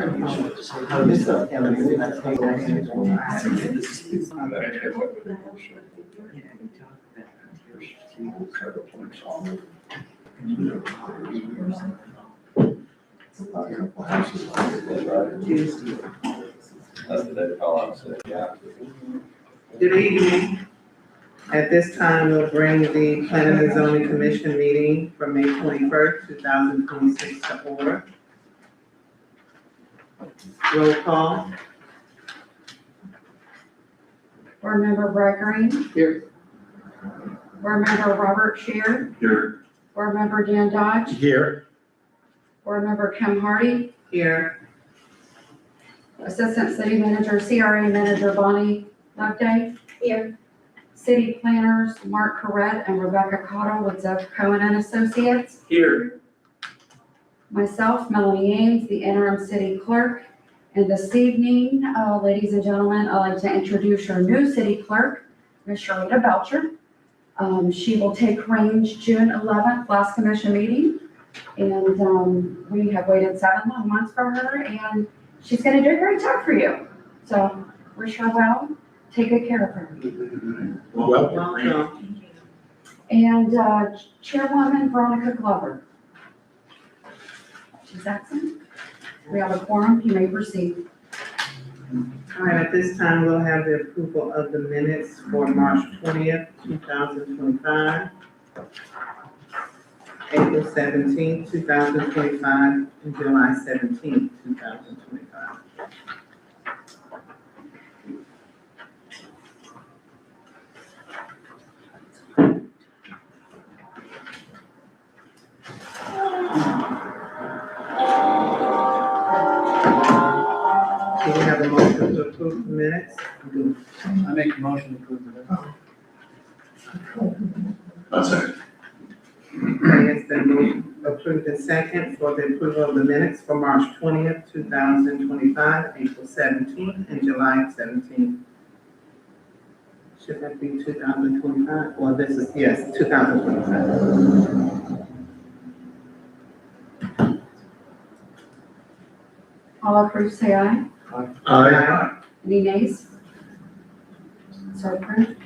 Good evening. At this time, we'll bring the Planning and Zoning Commission meeting for May 21st, 2026 to order. Roll call. Board Member Brett Green. Here. Board Member Robert Shear. Here. Board Member Dan Dodge. Here. Board Member Kim Hardy. Here. Assistant City Manager, CRA Manager Bonnie Loveday. Here. City Planners Mark Corrett and Rebecca Cottle with Zeph Cohen and Associates. Here. Myself, Melanie Ames, the interim city clerk. And this evening, ladies and gentlemen, I'd like to introduce our new city clerk, Ms. Sharita Belcher. She will take range June 11th, last commission meeting. And we have waited 7 long months for her, and she's going to do a great job for you. So wish her well. Take good care of her. Welcome. And Chairwoman Veronica Glover. She's absent. We have a quorum. You may proceed. All right, at this time, we'll have the approval of the minutes for March 20th, 2025, April 17th, 2025, and July 17th, 2025. Do we have a motion to approve the minutes? I make a motion to approve the That's it. Okay, it's been moved, approved and second for the approval of the minutes for March 20th, 2025, April 17th, and July 17th. Should that be 2025? Well, this is, yes, 2025. All approved, say aye. Aye. Any nays? So approved.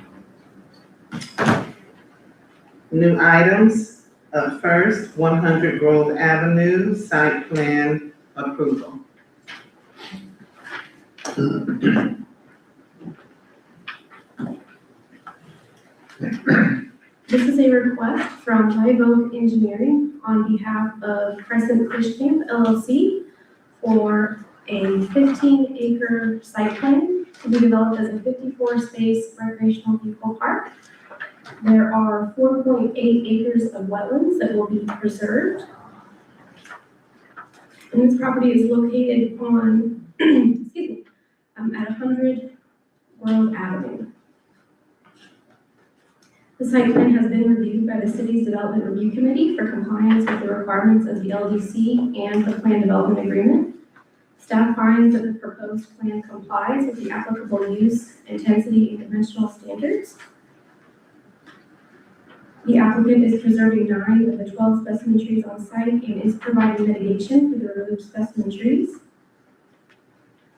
New items. First, 100 Grove Avenue, site plan approval. This is a request from Live Oak Engineering on behalf of Crescent Fish Camp LLC for a 15-acre site plan to be developed as a 54-space recreational vehicle park. There are 4.8 acres of wetlands that will be preserved. And this property is located on, excuse me, at 100 Grove Avenue. The site plan has been reviewed by the city's Development Review Committee for compliance with the requirements of the LDC and the Plan Development Agreement. Staff finds that the proposed plan complies with the applicable use, intensity, and dimensional standards. The applicant is preserving 9 of the 12 specimen trees on site and is providing mitigation for the removed specimen trees.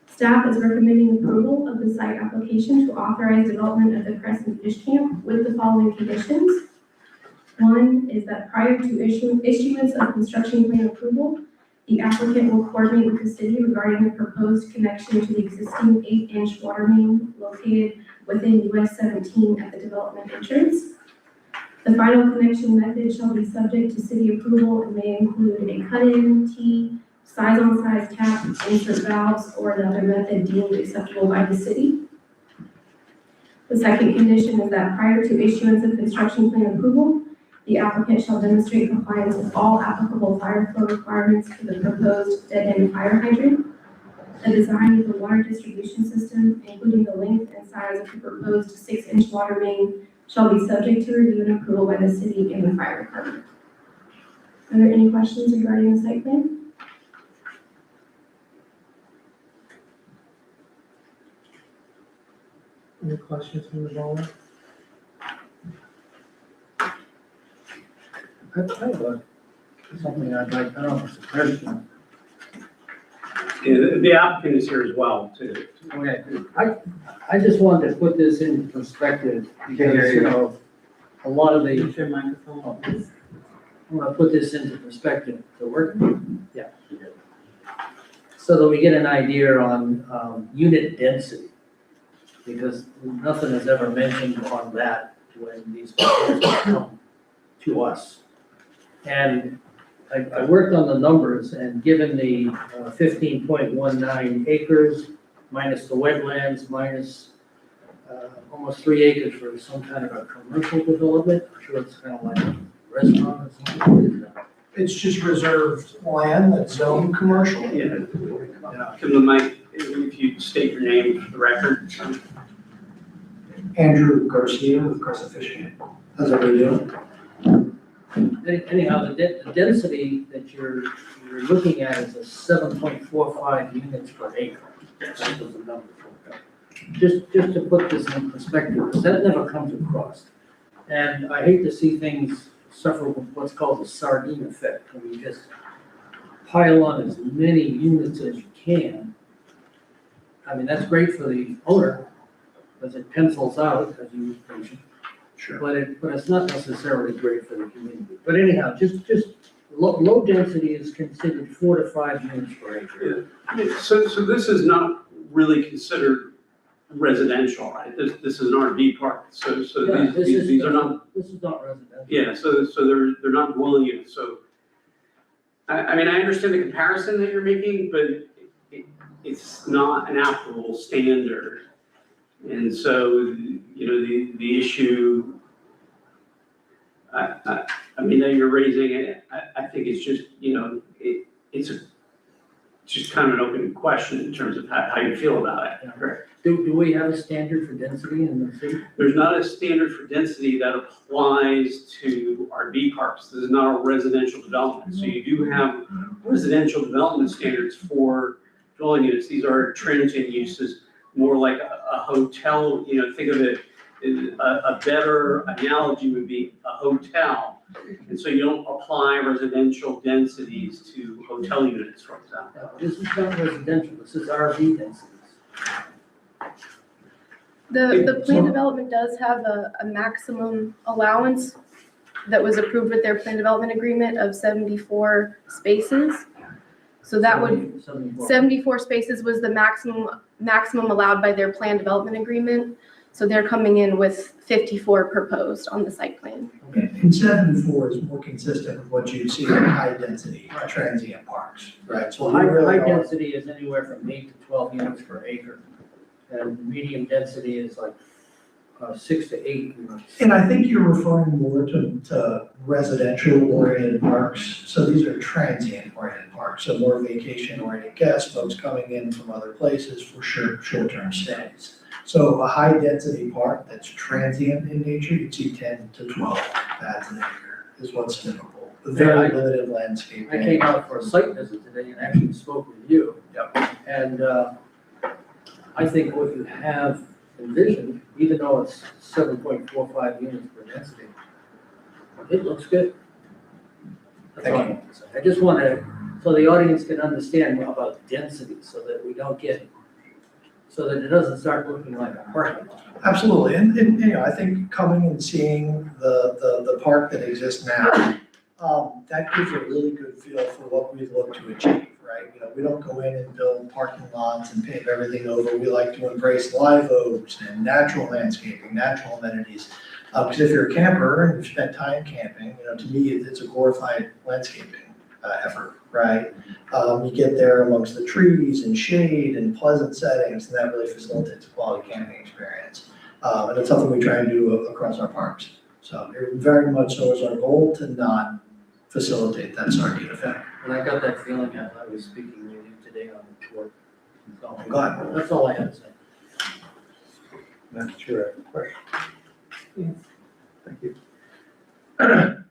Staff is recommending approval of the site application to authorize development of the Crescent Fish Camp with the following conditions. One is that prior to issuance of construction plan approval, the applicant will coordinate with the city regarding the proposed connection to the existing 8-inch water main located within US 17 at the development entrance. The final connection method shall be subject to city approval and may include a cut-in, T, size-on-size tap, insert valves, or another method deemed acceptable by the city. The second condition is that prior to issuance of construction plan approval, the applicant shall demonstrate compliance with all applicable fire flow requirements for the proposed dead-end fire hydrant. The design of the water distribution system, including the length and size of the proposed 6-inch water main, shall be subject to review and approval by the city and the fire department. Are there any questions regarding the site plan? Any questions from the board? That's something I'd like to know, it's a question. The applicant is here as well, too. Okay, I just wanted to put this into perspective because, you know, a lot of the, Use your microphone. I want to put this into perspective to work. Yeah. So that we get an idea on unit density, because nothing is ever mentioned on that when these proposals come to us. And I worked on the numbers, and given the 15.19 acres minus the wetlands, minus almost 3 acres for some kind of a commercial development, I'm sure it's kind of like a restaurant or something. It's just reserved land that's zoned commercial. Yeah. Give the mic, if you state your name for the record. Andrew Garcia with Crescent Fishing. How's everybody doing? Anyhow, the density that you're looking at is a 7.45 units per acre. That was the number. Just to put this in perspective, because that never comes across. And I hate to see things suffer with what's called the sardine effect, when you just pile on as many units as you can. I mean, that's great for the owner, because it pencils out, as you mentioned. Sure. But it's not necessarily great for the community. But anyhow, just low density is considered 4 to 5 units per acre. Yeah, so this is not really considered residential, right? This is an RV park, so Yeah, these are not, This is not residential. yeah, so they're not dwelling units, so. I mean, I understand the comparison that you're making, but it's not an applicable standard. And so, you know, the issue, I mean, that you're raising it, I think it's just, you know, it's just kind of an open question in terms of how you feel about it. Correct. Do we have a standard for density in the city? There's not a standard for density that applies to RV parks. This is not a residential development. So you do have residential development standards for dwelling units. These are transient uses, more like a hotel, you know, think of it, a better analogy would be a hotel. And so you don't apply residential densities to hotel units, for example. No, this is not residential, this is RV densities. The plan development does have a maximum allowance that was approved with their plan development agreement of 74 spaces. So that would, 74 spaces was the maximum allowed by their plan development agreement. So they're coming in with 54 proposed on the site plan. And 74 is more consistent with what you'd see in high-density transient parks, right? So Well, we really high are- density is anywhere from 8 to 12 units per acre. And medium density is like 6 to 8 units. And I think you're referring more to residential-oriented parks. So these are transient-oriented parks, so more vacation-oriented guests, folks coming in from other places for short-term stays. So a high-density park that's transient in nature, you'd see 10 to 12 pads an acre is what's typical. Very limited landscaping. I came out for a site visit today and actually spoke with you. Yep. And I think what you have envisioned, even though it's 7.45 units per density, it looks good. That's all I want to say. I just want to, so the audience can understand more about density, so that we don't get, so that it doesn't start looking like a parking lot. Absolutely, and you know, I think coming and seeing the park that exists now, that gives you a really good feel for what we look to achieve, right? You know, we don't go in and build parking lots and pave everything over. We like to embrace live oaks and natural landscaping, natural amenities. Because if you're a camper and you've spent time camping, you know, to me, it's a glorified landscaping effort, right? You get there amongst the trees and shade and pleasant settings, and that really facilitates a quality camping experience. And it's something we try and do across our parks. So it very much so is our goal to not facilitate that sardine effect. And I got that feeling as I was speaking with you today on the tour. So, I'm glad. that's all I had to say. Madam Chair, I have a question. Yes. Thank you. Are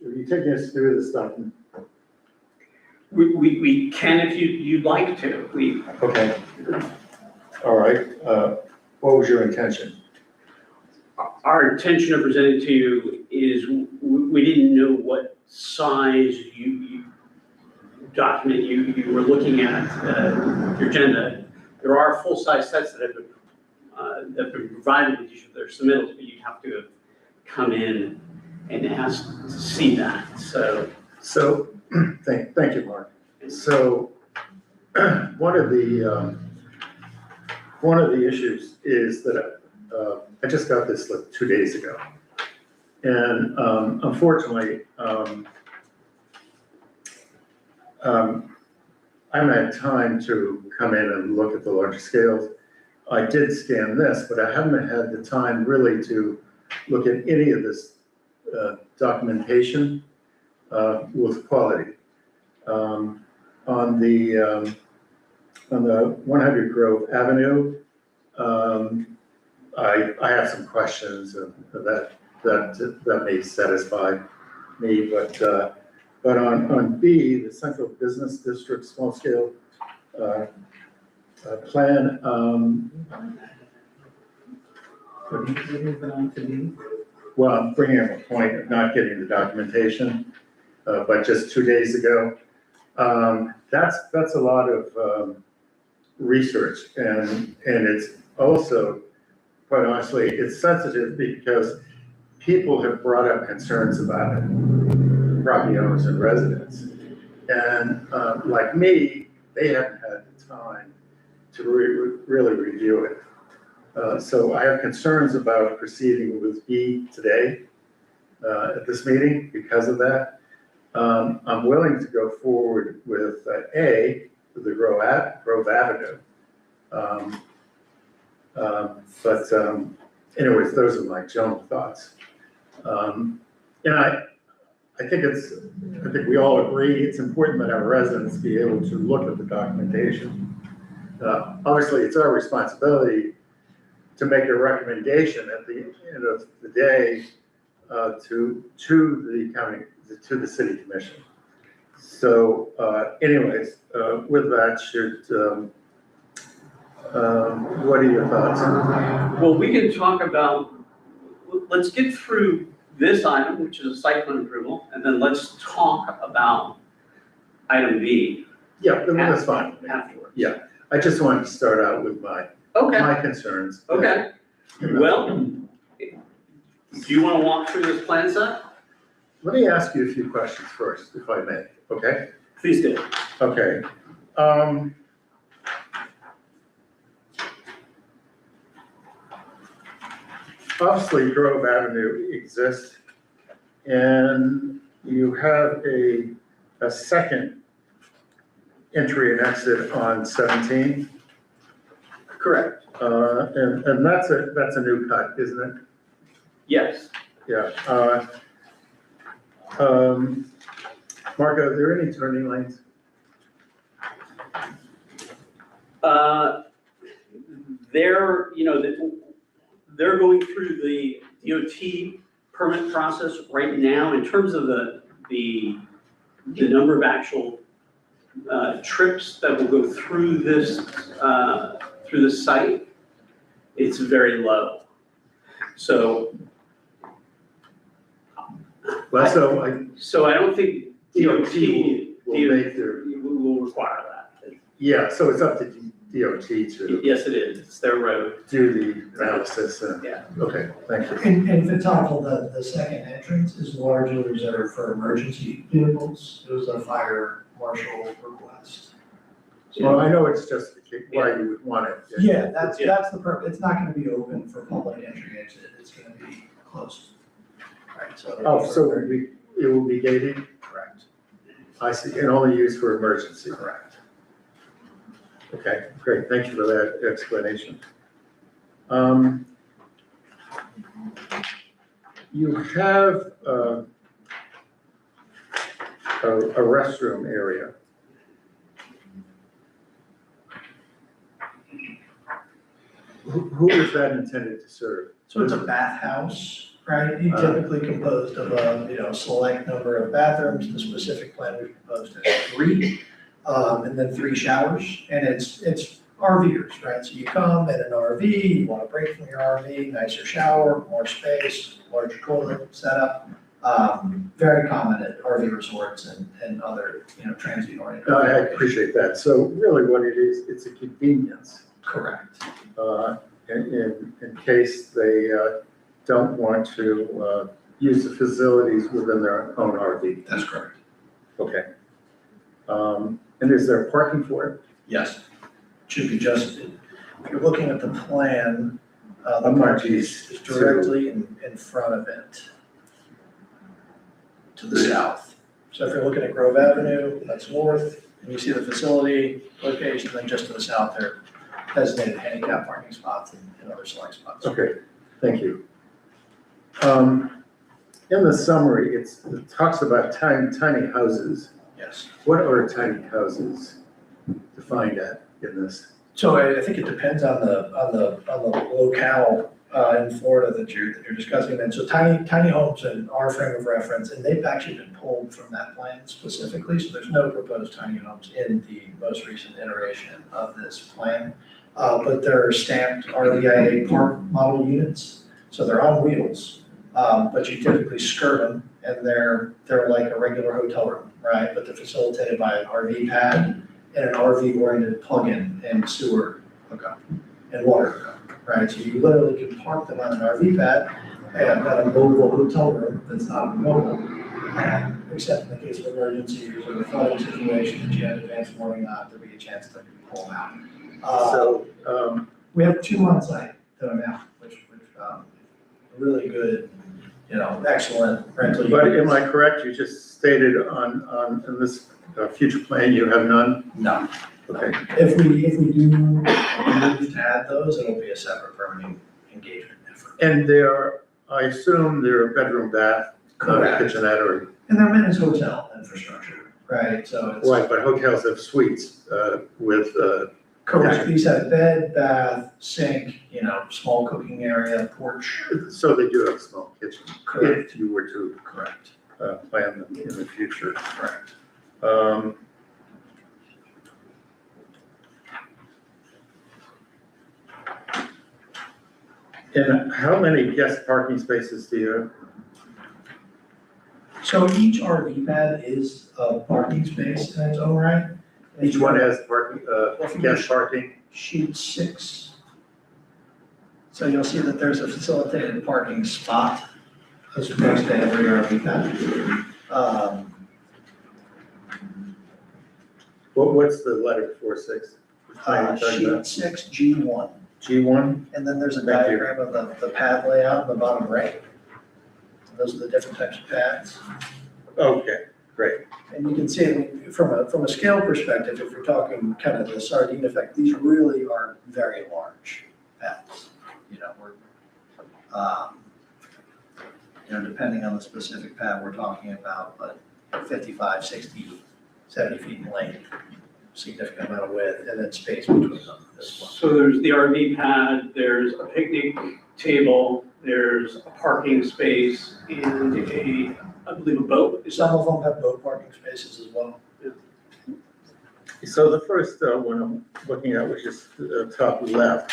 you taking us through this stuff? We can if you'd like to. Okay. All right, what was your intention? Our intention of presenting to you is we didn't know what size document you were looking at, your agenda, there are full-size sets that have been provided with each of their submittals, but you have to come in and ask to see that, so. So, thank you, Mark. So, one of the issues is that, I just got this like 2 days ago. And, unfortunately, I haven't had time to come in and look at the larger scales. I did scan this, but I haven't had the time really to look at any of this documentation with quality. On the 100 Grove Avenue, I have some questions that may satisfy me, but on B, the Central Business District Small Scale Plan, Moving on to B. well, I'm bringing up a point of not getting the documentation, but just 2 days ago. That's a lot of research, and it's also, quite honestly, it's sensitive because people have brought up concerns about it, property owners and residents. And like me, they haven't had the time to really review it. So I have concerns about proceeding with B today at this meeting because of that. I'm willing to go forward with A, with the Grove Avenue. But anyways, those are my general thoughts. And I think we all agree it's important that our residents be able to look at the documentation. Obviously, it's our responsibility to make a recommendation at the end of the day to the city commission. So anyways, with that, what are your thoughts? Well, we can talk about, let's get through this item, which is a site plan approval, and then let's talk about item B. Yeah, that's fine. Afterwards. Yeah, I just wanted to start out with my concerns. Okay, well, do you want to walk through this plan set? Let me ask you a few questions first, if I may, okay? Please do. Okay. Obviously, Grove Avenue exists, and you have a second entry and exit on 17. Correct. And that's a new cut, isn't it? Yes. Yeah. Mark, are there any turning lanes? They're going through the DOT permit process right now in terms of the number of actual trips that will go through this site. It's very low. So. Well, So I don't think DOT will make their, will require that. yeah, so it's up to DOT to Yes, it is. It's their road. do the analysis. Yeah. Okay, thank you. And for example, the second entrance is largely reserved for emergency vehicles. It was a fire marshal request. Well, I know it's just why you would want it. Yeah, that's the purpose. It's not gonna be open for public entry exit. It's gonna be closed. Right, so. Oh, so it will be gated? Correct. I see, and only used for emergency. Correct. Okay, great, thank you for that explanation. You have a restroom area. Who is that intended to serve? So it's a bathhouse, right? Typically composed of a, select number of bathrooms. The specific plan we proposed is 3, and then 3 showers. And it's RVers, right? So you come in an RV, you want to break from your RV, nicer shower, more space, larger toilet setup. Very common at RV resorts and other, transient oriented. I appreciate that. So really what it is, it's a convenience. Correct. In case they don't want to use the facilities within their own RV. That's correct. Okay. And is there parking for it? Yes. Should be just, if you're looking at the plan, the I'm not parking used is to- directly in front of it. To the south. So if you're looking at Grove Avenue, that's north, and you see the facility location, then just to the south there, designated handicap parking spots and other select spots. Okay, thank you. In the summary, it talks about tiny houses. Yes. What are tiny houses defined at in this? So I think it depends on the locale in Florida that you're discussing. And so tiny homes in our frame of reference, and they've actually been pulled from that plan specifically. So there's no proposed tiny homes in the most recent iteration of this plan. But they're stamped RVIA park model units. So they're on wheels, but you typically skirt them and they're like a regular hotel room, right? But they're facilitated by an RV pad and an RV oriented plug-in and sewer hookup and water hookup. Right, so you literally can park them on an RV pad and got a mobile hotel room that's not mobile. Except in the case of emergencies or a flooding situation that you had advanced warning on, there'd be a chance to pull them out. So, We have 2 on site that are now, which really good, excellent rental but am units. I correct? You just stated in this future plan, you have none? No. Okay. If we do need to add those, it'll be a separate permitting engagement effort. And I assume they're bedroom, bath, Correct. kitchenette, or, And they're meant as hotel infrastructure, right? So it's. right, but hotels have suites with, Correct, these have bed, bath, sink, small cooking area, porch. so they do have a small kitchen. Correct. If you were to Correct. plan them in the future. Correct. And how many guest parking spaces do you have? So each RV pad is a parking space in its own right. Each one has parking, guest parking? Sheet 6. So you'll see that there's a facilitated parking spot as opposed to every RV pad. What's the letter 4.6? Sheet 6, G1. G1? And then there's a Thank you. diagram of the pad layout in the bottom right. Those are the different types of pads. Okay, great. And you can see from a scale perspective, if you're talking kind of the sardine effect, these really are very large pads. Depending on the specific pad we're talking about, but 55, 60, 70 feet in length, significant amount of width, and then space between them as well. So there's the RV pad, there's a picnic table, there's a parking space, and I believe a boat. Some of them have boat parking spaces as well. So the first one I'm looking at, which is the top left,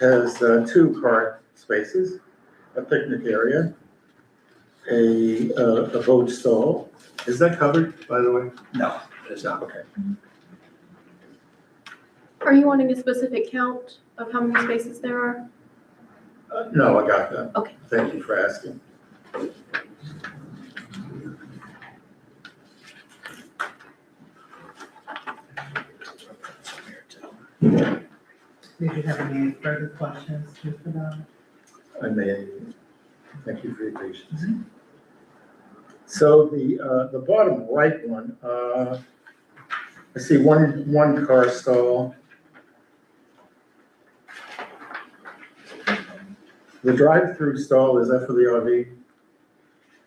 has 2 car spaces, a picnic area, a boat stall. Is that covered, by the way? No, it is not. Okay. Are you wanting a specific count of how many spaces there are? No, I got that. Okay. Thank you for asking. Did you have any further questions, Mr. Bell? I may, thank you for your patience. So the bottom right one, I see one car stall. The drive-through stall, is that for the RV?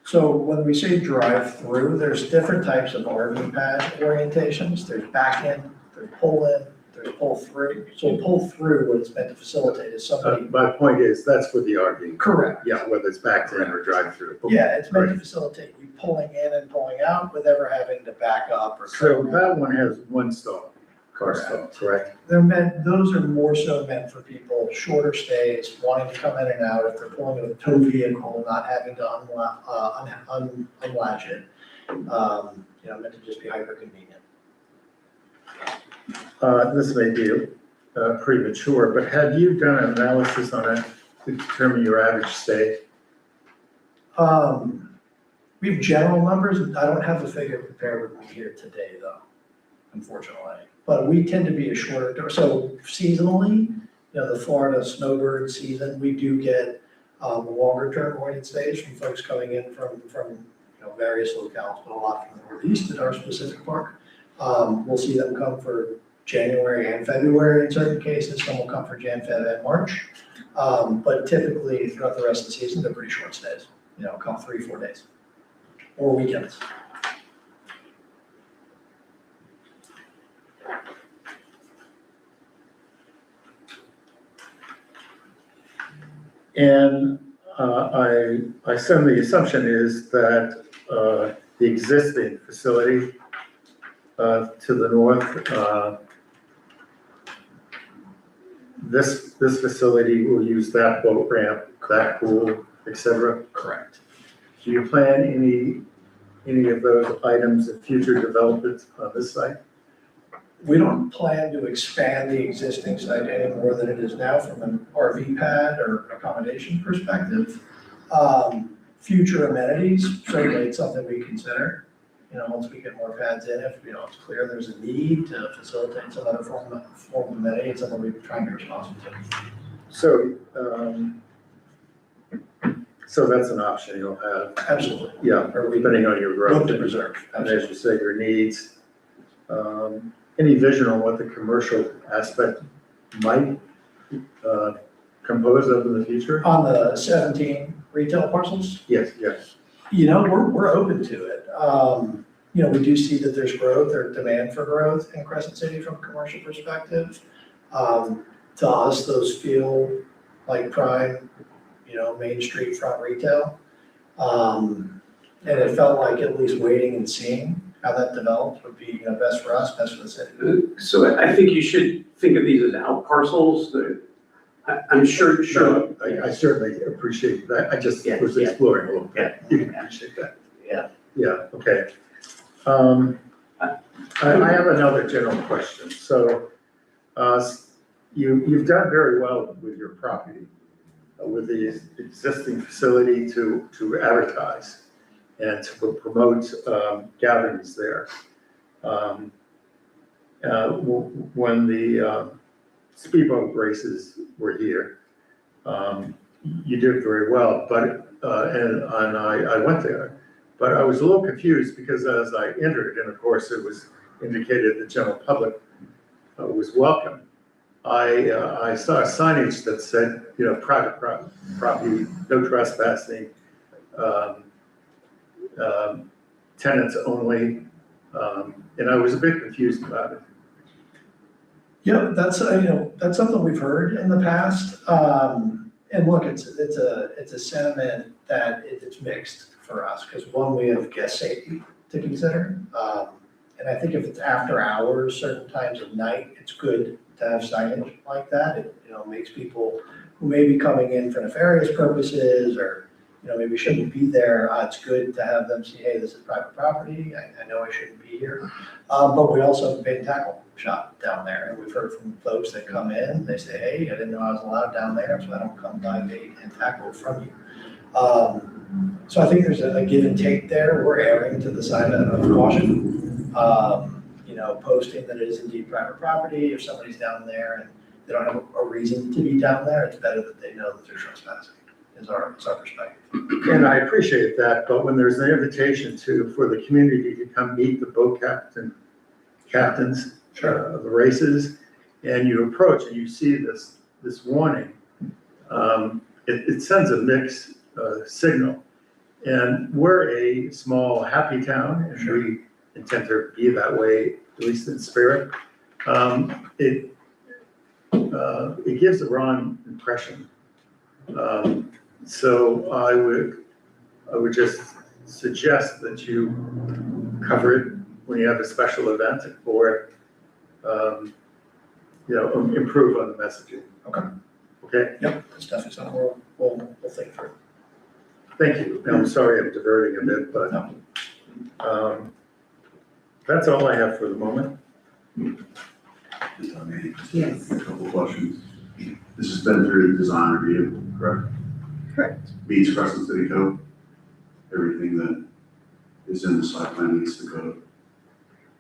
So when we say drive-through, there's different types of RV pad orientations. There's back-in, there's pull-in, there's pull-through. So pull-through, what it's meant to facilitate is somebody. My point is, that's for the RV. Correct. Yeah, whether it's back in or drive-through. Yeah, it's meant to facilitate you pulling in and pulling out with ever having to back up or. So that one has one stall. Carsville, correct? Those are more so meant for people, shorter stays, wanting to come in and out, if they're pulling a tow vehicle, not having to unlatch it. Meant to just be hyper convenient. This may be premature, but have you done an analysis on it to determine your average stay? We have general numbers, I don't have the figure prepared with me here today though, unfortunately. But we tend to be a shorter, so seasonally, the Florida snowbird season, we do get longer term oriented stays from folks coming in from various locales, but a lot from the Northeast at our specific park. We'll see them come for January and February in certain cases, some will come for Jan, Feb, and March. But typically throughout the rest of the season, they're pretty short stays, come 3-4 days or weekends. And I assume the assumption is that the existing facility to the north, this facility will use that boat ramp, that pool, et cetera? Correct. Do you plan any of those items in future developments on this site? We don't plan to expand the existing site any more than it is now from an RV pad or accommodation perspective. Future amenities, certainly it's something we consider. Once we get more pads in, if it's clear there's a need to facilitate some other form of amenity, it's something we've been trying to be responsive to. So that's an option you'll have. Absolutely. Yeah, Or we depending on your growth. look to preserve. And as you say, your needs. Any vision on what the commercial aspect might compose of in the future? On the 17 retail parcels, Yes, yes. we're open to it. We do see that there's growth or demand for growth in Crescent City from a commercial perspective. To us, those feel like prime, Main Street front retail. And it felt like at least waiting and seeing how that develops would be best for us, best for the city. So I think you should think of these as out parcels. I'm sure. No, I certainly appreciate that. I just was exploring a little bit. You can appreciate that. Yeah. Yeah, okay. I have another general question. So, you've done very well with your property, with the existing facility to advertise and to promote gatherings there. When the speedboat races were here, you did very well, but, and I went there, but I was a little confused because as I entered, and of course it was indicated the general public was welcome, I saw a signage that said, private property, no trespassing, tenants only, and I was a bit confused about it. Yeah, that's something we've heard in the past. And look, it's a sentiment that it's mixed for us, because one, we have guest safety to consider. And I think if it's after hours, certain times of night, it's good to have signage like that. It, makes people who may be coming in for nefarious purposes or, maybe shouldn't be there. It's good to have them see, hey, this is private property. I know I shouldn't be here. But we also have a bait and tackle shop down there. And we've heard from folks that come in, they say, hey, I didn't know I was allowed down there, so I don't come buy bait and tackle from you. So I think there's a give and take there. We're erring to the side of caution. Posting that it is indeed private property. If somebody's down there and they don't have a reason to be down there, it's better that they know that they're trespassing, is our perspective. And I appreciate that, but when there's an invitation for the community to come meet the boat captains of the races, and you approach and you see this warning, it sends a mixed signal. And we're a small, happy town, and we intend to be that way, at least in spirit. It gives the wrong impression. So I would just suggest that you cover it when you have a special event, or improve on the messaging. Okay. Okay, Yep, that's definitely something we'll think through. thank you. I'm sorry I'm diverting a bit, but, that's all I have for the moment. If I may, Yes. a couple questions. This has been through design review, correct? Correct. Meets Crescent City Code? Everything that is in the site plan meets the code?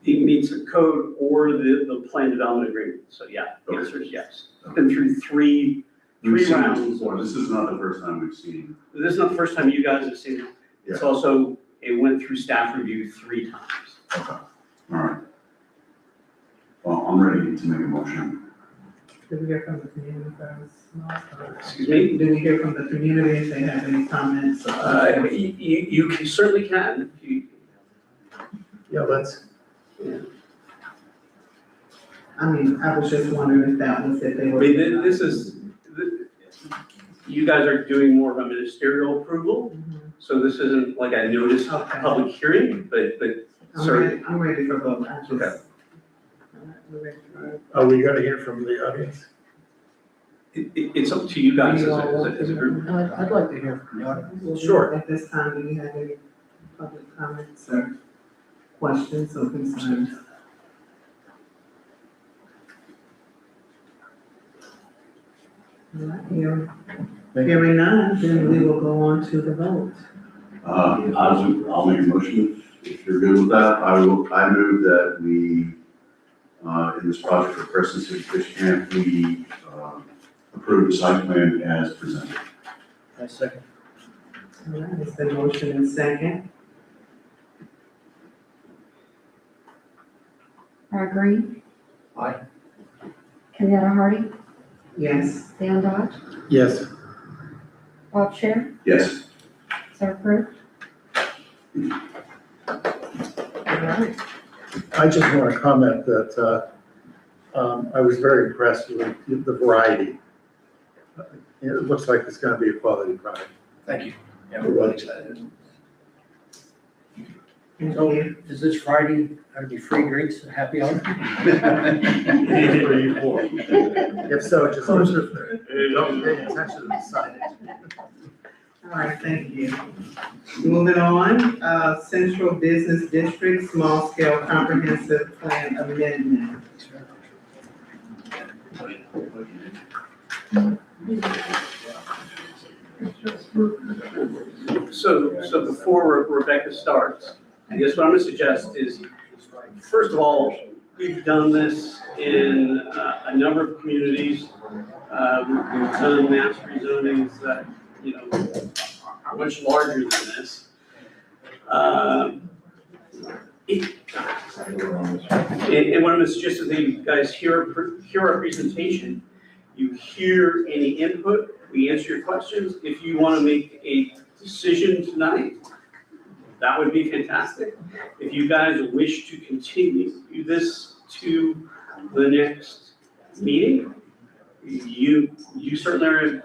It meets the code or the plan development agreement. So yeah, the answer is yes. Been through three We've seen this rounds. before. This is not the first time we've seen This is not the first time you guys have seen it. It's also, it went through staff review 3 times. it. Okay, all right. Well, I'm ready to make a motion. Did we hear from the community first? Excuse me? Did we hear from the community if they have any comments? You certainly can. Yeah, let's, I mean, I was just wondering if that was if they I were. mean, this is, you guys are doing more of a ministerial approval, Mhm. so this isn't like a notice of Okay. public hearing, but certainly. I'm ready for vote. I just. Okay. All right, we're ready for vote. are we gonna hear from the audience? It's up to you guys as a group. I'd like to hear from the audience. Sure. At this time, do you have any public comments or questions or concerns? All right, hearing none, then we will go on to the vote. I'll make a motion, if you're good with that. I move that we, in this project for Crescent City Fish Camp, we, approve the site plan as presented. I second. All right, it's been motion and second. Art Green. Aye. Kenyatta Hardy. Yes. Dan Dodge. Yes. Bob Sher. Yes. So approved. All right. I just want to comment that I was very impressed with the variety. It looks like it's going to be a quality product. Thank you. Yeah, we're really excited. Thank So, you. is this Friday, are there free drinks, happy hour? If so, just don't pay attention to the signage. All right, thank you. Moving on, Central Business District Small Scale Comprehensive Plan Amendment. So before Rebecca starts, I guess what I'm gonna suggest is, first of all, we've done this in a number of communities. We've done mass rezonings that, are much larger than this. And what I'm gonna suggest is that you guys hear our presentation, you hear any input, we answer your questions. If you wanna make a decision tonight, that would be fantastic. If you guys wish to continue this to the next meeting, you certainly are,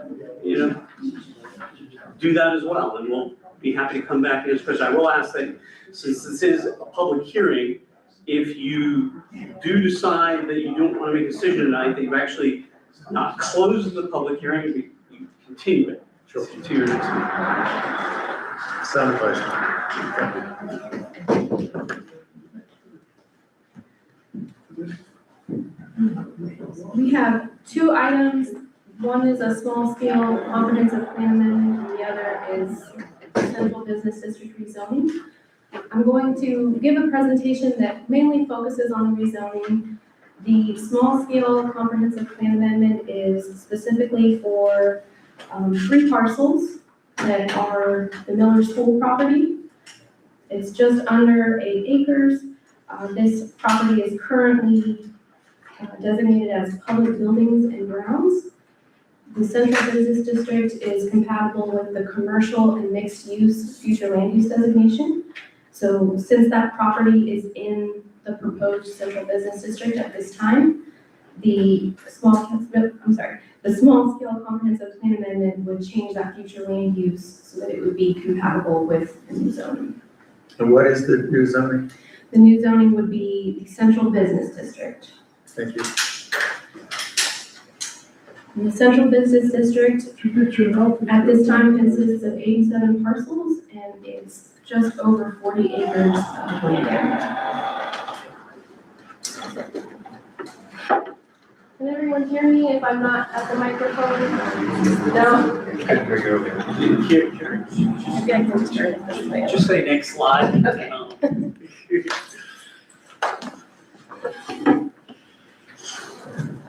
do that as well, and we'll be happy to come back and answer questions. I will ask that, since this is a public hearing, if you do decide that you don't want to make a decision tonight, that you actually not close the public hearing, you continue it to your next meeting. Sound question. We have 2 items. One is a small scale comprehensive plan amendment, and the other is central business district rezoning. I'm going to give a presentation that mainly focuses on rezoning. The small scale comprehensive plan amendment is specifically for 3 parcels that are the Miller School property. It's just under 8 acres. This property is currently designated as public buildings and grounds. The central business district is compatible with the commercial and mixed use future land use designation. So since that property is in the proposed central business district at this time, the small scale comprehensive plan amendment would change that future land use so that it would be compatible with the new zoning. And what is the new zoning? The new zoning would be the central business district. Thank you. And the Central Business District at this time consists of 87 parcels and it's just over 40 acres of land area. Can everyone hear me if I'm not at the microphone? No? Maybe I can turn it this way. Just say next slide. Okay.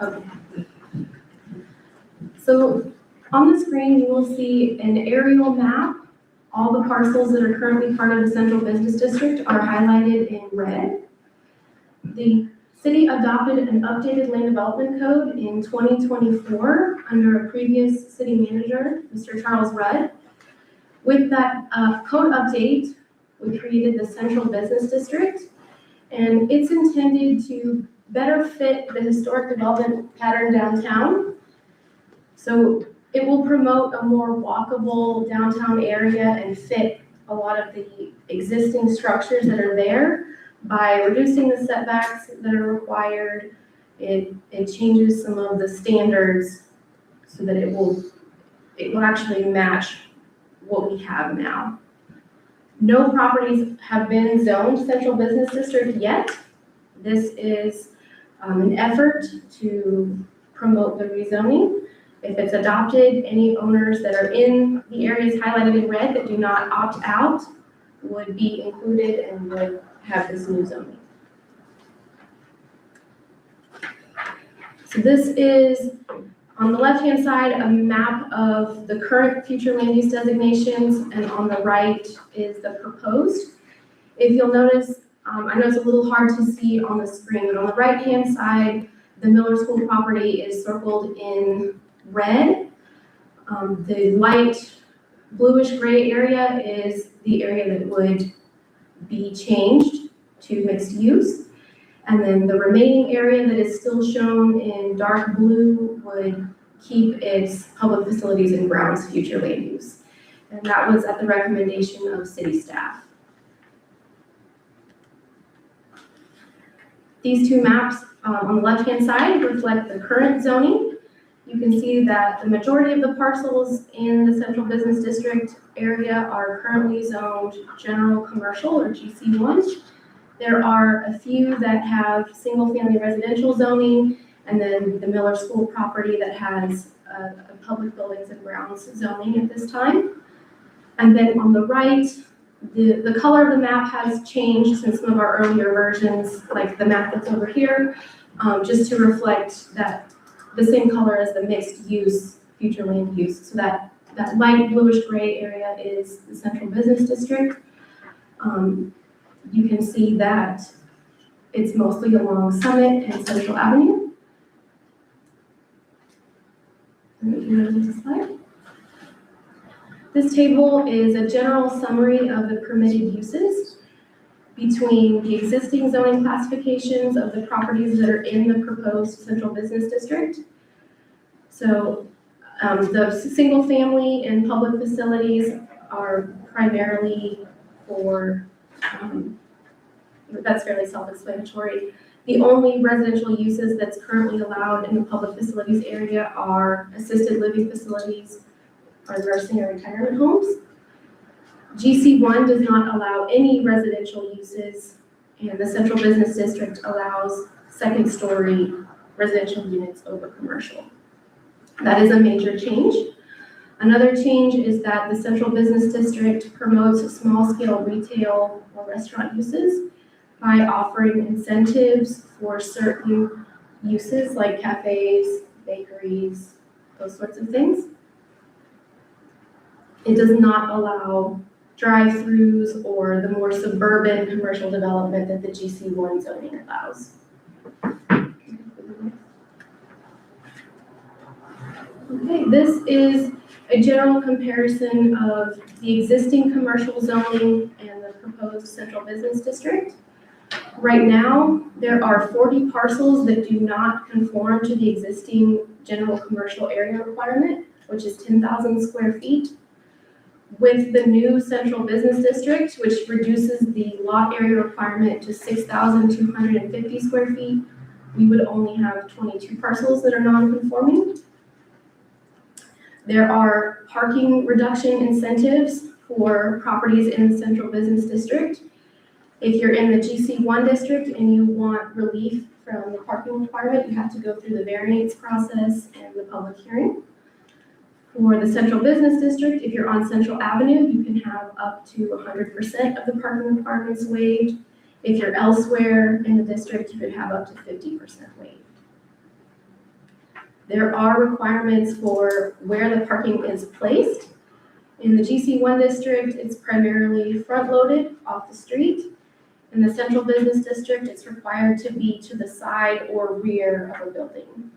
Okay. So on the screen, you will see an aerial map. All the parcels that are currently part of the Central Business District are highlighted in red. The city adopted an updated land development code in 2024 under a previous city manager, Mr. Charles Rudd. With that code update, we created the Central Business District, and it's intended to better fit the historic development pattern downtown. So it will promote a more walkable downtown area and fit a lot of the existing structures that are there by reducing the setbacks that are required. It changes some of the standards so that it will actually match what we have now. No properties have been zoned Central Business District yet. This is an effort to promote the rezoning. If it's adopted, any owners that are in the areas highlighted in red that do not opt out would be included and would have this new zoning. So this is, on the left-hand side, a map of the current future land use designations, and on the right is the proposed. If you'll notice, I know it's a little hard to see on the screen, but on the right-hand side, the Miller School property is circled in red. The light bluish gray area is the area that would be changed to mixed use. And then the remaining area that is still shown in dark blue would keep its public facilities and grounds future land use. And that was at the recommendation of city staff. These two maps on the left-hand side reflect the current zoning. You can see that the majority of the parcels in the Central Business District area are currently zoned general commercial or GC1. There are a few that have single-family residential zoning, and then the Miller School property that has a public buildings and grounds zoning at this time. And then on the right, the color of the map has changed since some of our earlier versions, like the map that's over here, just to reflect that the same color as the mixed use, future land use. So that light bluish gray area is the Central Business District. You can see that it's mostly along Summit and Central Avenue. Next slide. This table is a general summary of the permitted uses between the existing zoning classifications of the properties that are in the proposed Central Business District. So the single family and public facilities are primarily for, that's fairly self-explanatory. The only residential uses that's currently allowed in the public facilities area are assisted living facilities or nursing or retirement homes. GC1 does not allow any residential uses, and the Central Business District allows second-story residential units over commercial. That is a major change. Another change is that the Central Business District promotes small-scale retail or restaurant uses by offering incentives for certain uses like cafes, bakeries, those sorts of things. It does not allow drive-throughs or the more suburban commercial development that the GC1 zoning allows. Okay, this is a general comparison of the existing commercial zoning and the proposed Central Business District. Right now, there are 40 parcels that do not conform to the existing general commercial area requirement, which is 10,000 square feet. With the new Central Business District, which reduces the lot area requirement to 6,250 square feet, we would only have 22 parcels that are non-conforming. There are parking reduction incentives for properties in the central business district. If you're in the GC1 district and you want relief from the parking requirement, you have to go through the variance process and the public hearing. For the central business district, if you're on Central Avenue, you can have up to 100% of the parking requirements waived. If you're elsewhere in the district, you could have up to 50% waived. There are requirements for where the parking is placed. In the GC1 district, it's primarily front-loaded off the street. In the central business district, it's required to be to the side or rear of a building.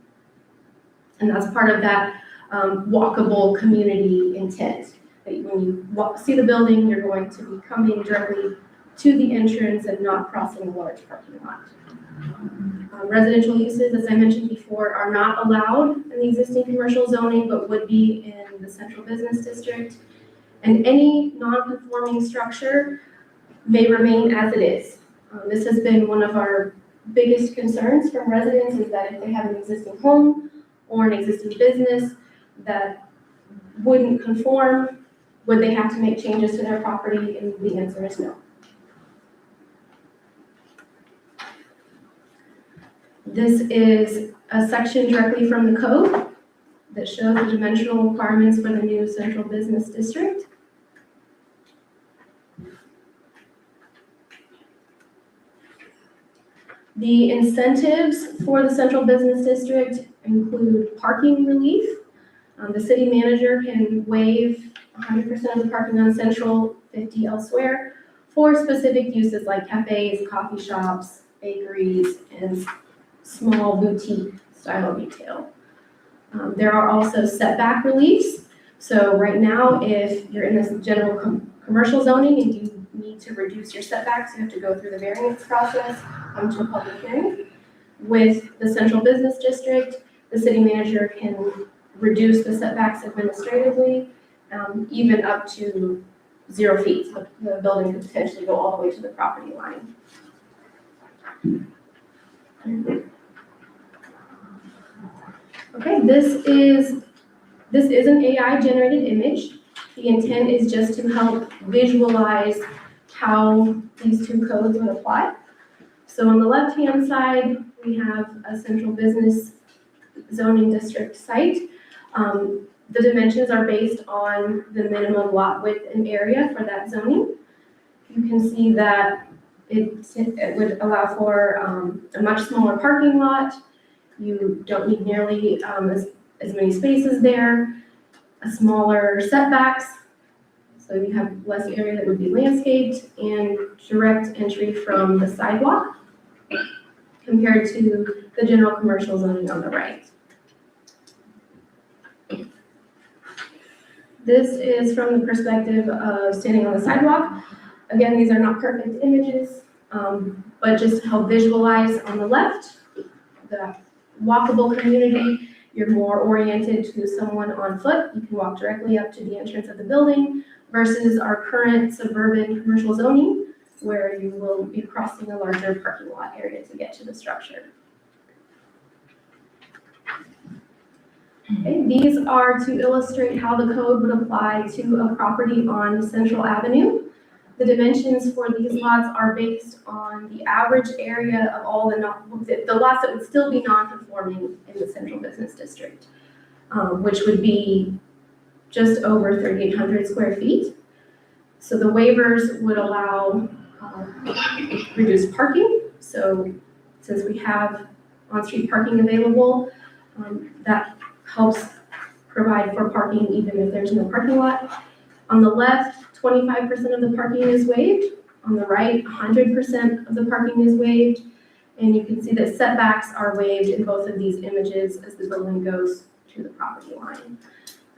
And that's part of that walkable community intent, that when you see the building, you're going to be coming directly to the entrance and not crossing a large parking lot. Residential uses, as I mentioned before, are not allowed in the existing commercial zoning, but would be in the central business district. And any non-conforming structure may remain as it is. This has been one of our biggest concerns from residents, is that if they have an existing home or an existing business that wouldn't conform, would they have to make changes to their property? And the answer is no. This is a section directly from the code that shows the dimensional requirements for the new central business district. The incentives for the central business district include parking relief. The city manager can waive 100% of the parking on Central, 50 elsewhere, for specific uses like cafes, coffee shops, bakeries, and small boutique style retail. There are also setback reliefs. So right now, if you're in this general commercial zoning and you need to reduce your setbacks, you have to go through the variance process, come to a public hearing. With the central business district, the city manager can reduce the setbacks administratively, even up to 0 feet. So the building could potentially go all the way to the property line. Okay, this is an AI generated image. The intent is just to help visualize how these two codes would apply. So on the left-hand side, we have a central business zoning district site. The dimensions are based on the minimum lot width and area for that zoning. You can see that it would allow for a much smaller parking lot. You don't need nearly as many spaces there, a smaller setbacks, so you have less area that would be landscaped, and direct entry from the sidewalk compared to the general commercial zoning on the right. This is from the perspective of standing on the sidewalk. Again, these are not perfect images, but just to help visualize on the left, the walkable community. You're more oriented to someone on foot. You can walk directly up to the entrance of the building versus our current suburban commercial zoning, where you will be crossing a larger parking lot area to get to the structure. Okay, these are to illustrate how the code would apply to a property on Central Avenue. The dimensions for these lots are based on the average area of all the lots that would still be non-conforming in the central business district, which would be just over 3,800 square feet. So the waivers would allow reduced parking. So since we have on-street parking available, that helps provide for parking even if there's no parking lot. On the left, 25% of the parking is waived. On the right, 100% of the parking is waived. And you can see that setbacks are waived in both of these images as the building goes to the property line.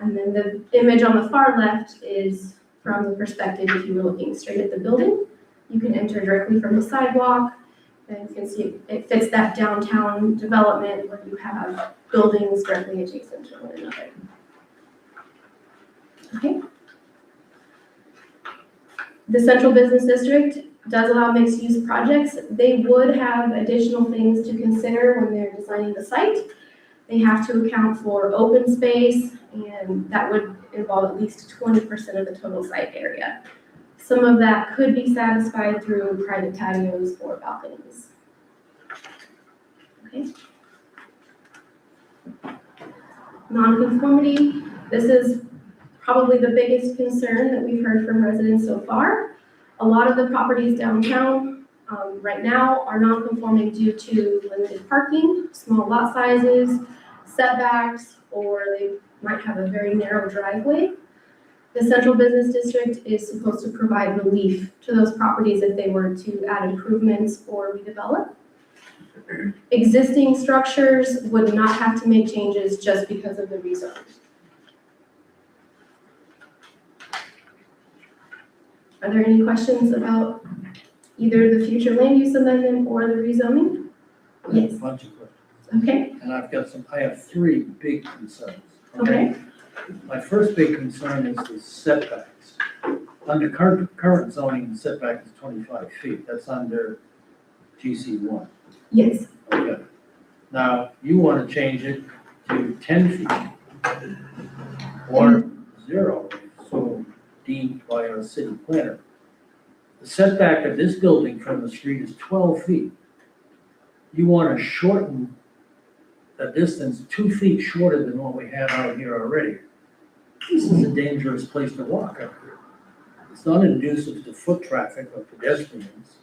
And then the image on the far left is from the perspective if you were looking straight at the building. You can enter directly from the sidewalk. And you can see it fits that downtown development where you have buildings directly adjacent to one another. Okay. The central business district does allow mixed-use projects. They would have additional things to consider when they're designing the site. They have to account for open space, and that would involve at least 20% of the total site area. Some of that could be satisfied through private patios or balconies. Okay. Nonconformity, this is probably the biggest concern that we've heard from residents so far. A lot of the properties downtown right now are non-conforming due to limited parking, small lot sizes, setbacks, or they might have a very narrow driveway. The central business district is supposed to provide relief to those properties if they were to add improvements or redevelop. Existing structures would not have to make changes just because of the rezone. Are there any questions about either the future land use amendment or the rezoning? I have Yes. a bunch of questions. Okay, And I have three big concerns. okay, My first big concern is the setbacks. Under current zoning, setback is 25 feet. That's under GC1. yes, Okay. Now, you want to change it to 10 feet or 0, so deemed by our city planner. The setback of this building from the street is 12 feet. You want to shorten the distance 2 feet shorter than what we have out here already. This is a dangerous place to walk out here. It's not conducive to foot traffic or pedestrians.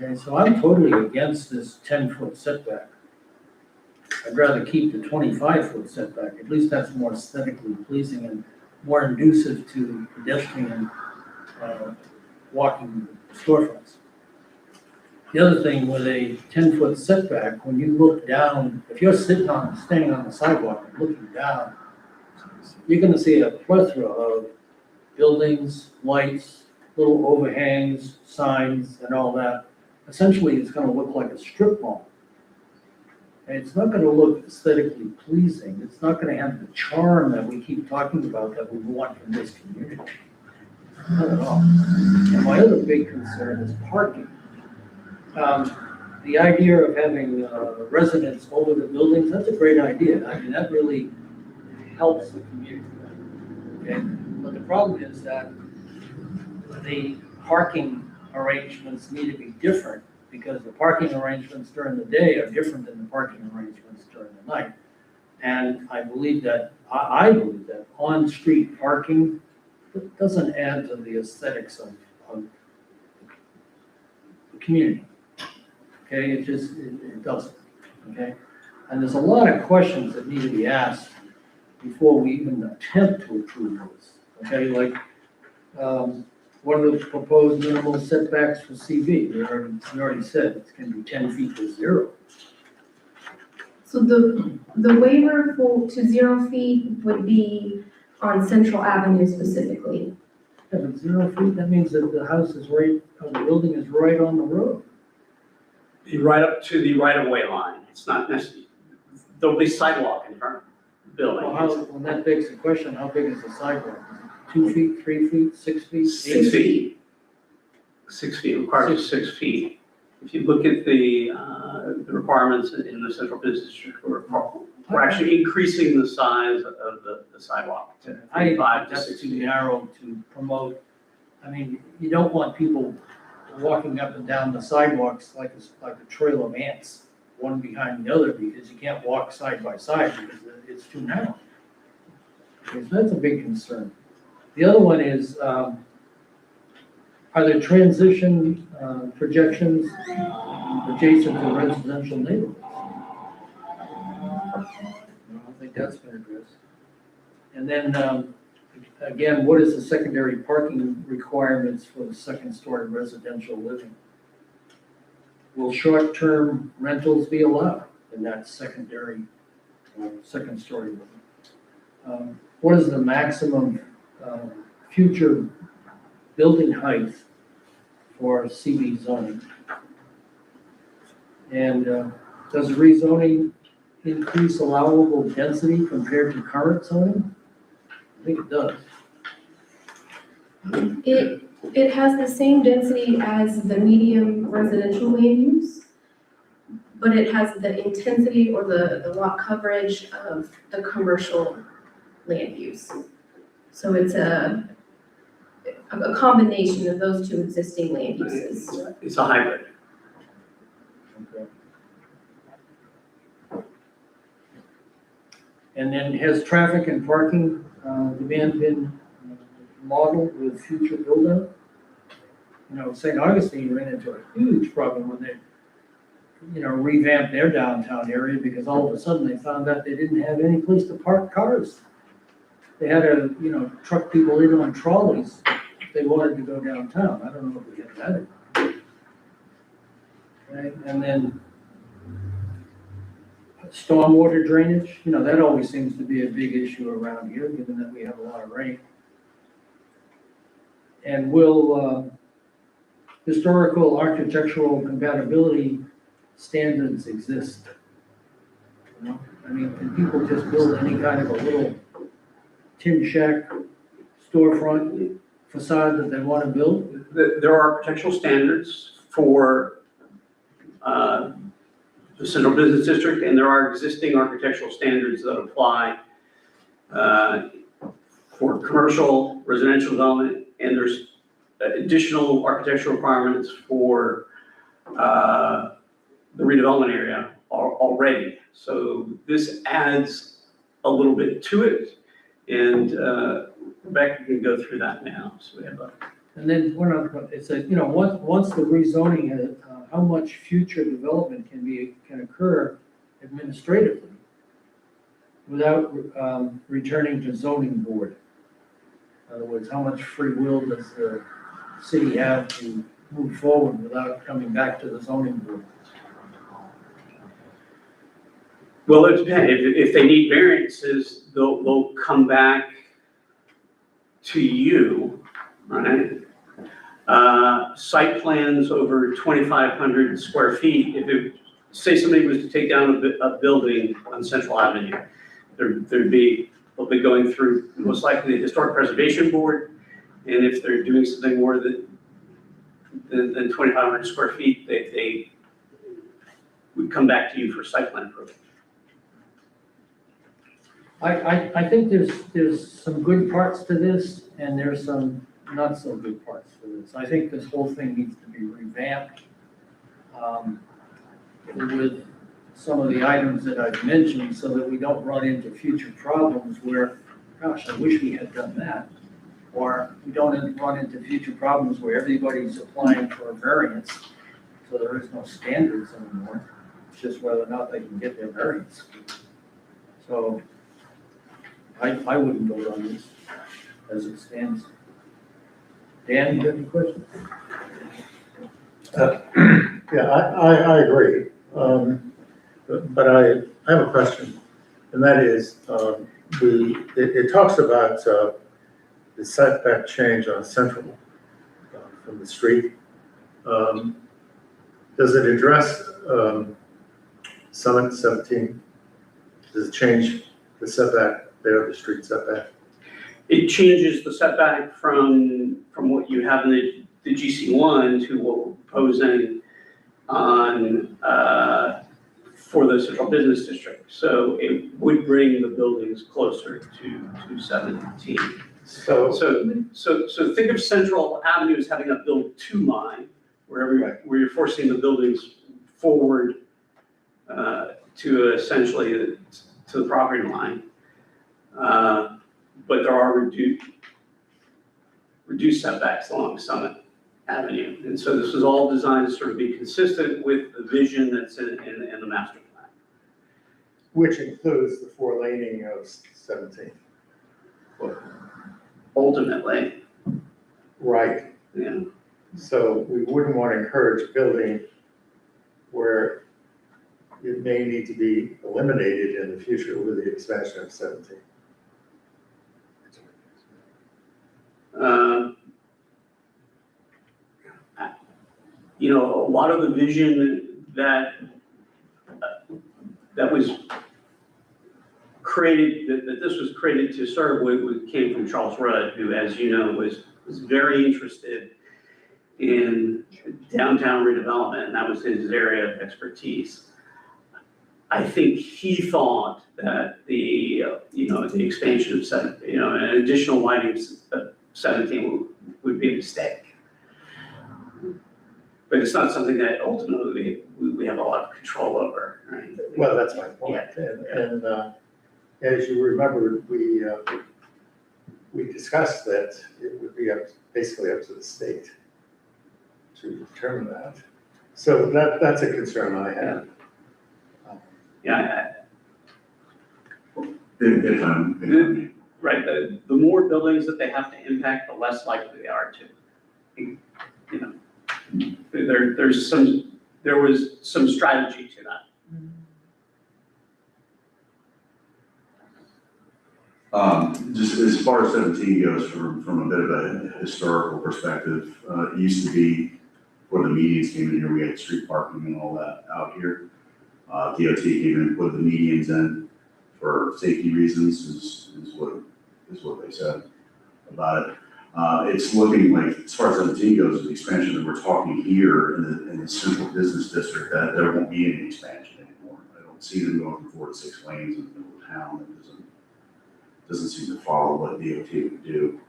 Okay, so I'm totally against this 10-foot setback. I'd rather keep the 25-foot setback. At least that's more aesthetically pleasing and more conducive to pedestrian walking storefronts. The other thing with a 10-foot setback, when you look down, if you're standing on the sidewalk and looking down, you're gonna see a plethora of buildings, lights, little overhangs, signs, and all that. Essentially, it's gonna look like a strip mall. And it's not gonna look aesthetically pleasing. It's not gonna have the charm that we keep talking about that we want from this community. Not at all. And my other big concern is parking. The idea of having residents over the buildings, that's a great idea. I mean, that really helps the community. Okay, but the problem is that the parking arrangements need to be different because the parking arrangements during the day are different than the parking arrangements during the night. And I believe that on-street parking doesn't add to the aesthetics of the community. Okay, it doesn't, okay? And there's a lot of questions that need to be asked before we even attempt to approve this, okay? Like, what are the proposed minimal setbacks for CV? We already said it's gonna be 10 feet to 0. so the waiver to 0 feet would be on Central Avenue specifically. Yeah, but 0 feet, that means that the house is right, or the building is right on the road. Be right up to the right-of-way line. It's not necessarily, there'll be sidewalk in front of the building. Well, that begs the question, how big is the sidewalk? 2 feet, 3 feet, 6 feet? 6 feet. 6 feet, requires 6 feet. If you look at the requirements in the central business district, we're actually increasing the size of the sidewalk to 5 to That's 6 too feet. narrow to promote. I mean, you don't want people walking up and down the sidewalks like a trail of ants, one behind the other, because you can't walk side by side because it's too narrow. Okay, so that's a big concern. The other one is, are there transition projections adjacent to residential neighborhoods? I don't think that's been addressed. And then, again, what is the secondary parking requirements for the second-story residential living? Will short-term rentals be allowed in that secondary, second-story living? What is the maximum future building height for CB zoning? And does rezoning increase allowable density compared to current zoning? I think it does. It has the same density as the medium residential land use, but it has the intensity or the lot coverage of the commercial land use. So it's a combination of those two existing land uses. It's a hybrid. And then has traffic and parking demand been modeled with future build-out? You know, St. Augustine ran into a huge problem when they, you know, revamped their downtown area because all of a sudden they found out they didn't have any place to park cars. They had to, you know, truck people in on trolleys if they wanted to go downtown. I don't know if we have that anymore. Right, and then stormwater drainage, you know, that always seems to be a big issue around here, given that we have a lot of rain. And will historical architectural compatibility standards exist? You know, I mean, can people just build any kind of a little tin shack storefront facade that they want to build? There are architectural standards for the Central Business District, and there are existing architectural standards that apply for commercial, residential development, and there's additional architectural requirements for the redevelopment area already. So this adds a little bit to it, and Rebecca can go through that now. So we have a. And then one other, it says, you know, once the rezoning has, how much future development can occur administratively without returning to zoning board? In other words, how much free will does the city have to move forward without coming back to the zoning board? Well, it depends. If they need variances, they'll come back to you, right? Site plans over 2,500 square feet, say somebody was to take down a building on Central Avenue, they'll be going through most likely the Historic Preservation Board, and if they're doing something more than 2,500 square feet, they would come back to you for site plan approval. I think there's some good parts to this, and there's some not so good parts to this. I think this whole thing needs to be revamped with some of the items that I've mentioned so that we don't run into future problems where, gosh, I wish we had done that. Or we don't run into future problems where everybody's applying for a variance, so there is no standards anymore. It's just whether or not they can get their variance. So I wouldn't vote on this as it stands. Dan, you have any questions? Yeah, I agree. But I have a question, and that is, it talks about the setback change on Central from the street. Does it address Summit 17? Does it change the setback there, the street setback? It changes the setback from what you have in the GC1 to what we're proposing on, for the Central Business District. So it would bring the buildings closer to 17. So think of Central Avenue as having a build to line, where you're forcing the buildings forward to essentially to the property line. But there are reduced setbacks along Summit Avenue. And so this is all designed to sort of be consistent with the vision that's in the master plan. Which includes the 4-laning of 17. Ultimately, Right. yeah. So we wouldn't want to encourage building where it may need to be eliminated in the future with the expansion of 17. You know, a lot of the vision that was created, that this was created to serve with came from Charles Rudd, who, as you know, was very interested in downtown redevelopment, and that was his area of expertise. I think he thought that the expansion of an additional widening of 17 would be a mistake. But it's not something that ultimately we have a lot of control over, right? Well, that's my point. And as you remember, we discussed that it would be basically up to the state to determine that. So that's a concern I have. Yeah, If I'm, right, the more buildings that they have to impact, the less likely they are to. You know, there was some strategy to that. Just as far as 17 goes, from a bit of a historical perspective, it used to be before the medians came in here, we had street parking and all that out here. DOT came in and put the medians in for safety reasons is what they said about it. It's looking like, as far as 17 goes, the expansion that we're talking here in the central business district, that there won't be any expansion anymore. I don't see them going from 4 to 6 lanes in the middle of town. It doesn't seem to follow what DOT would do.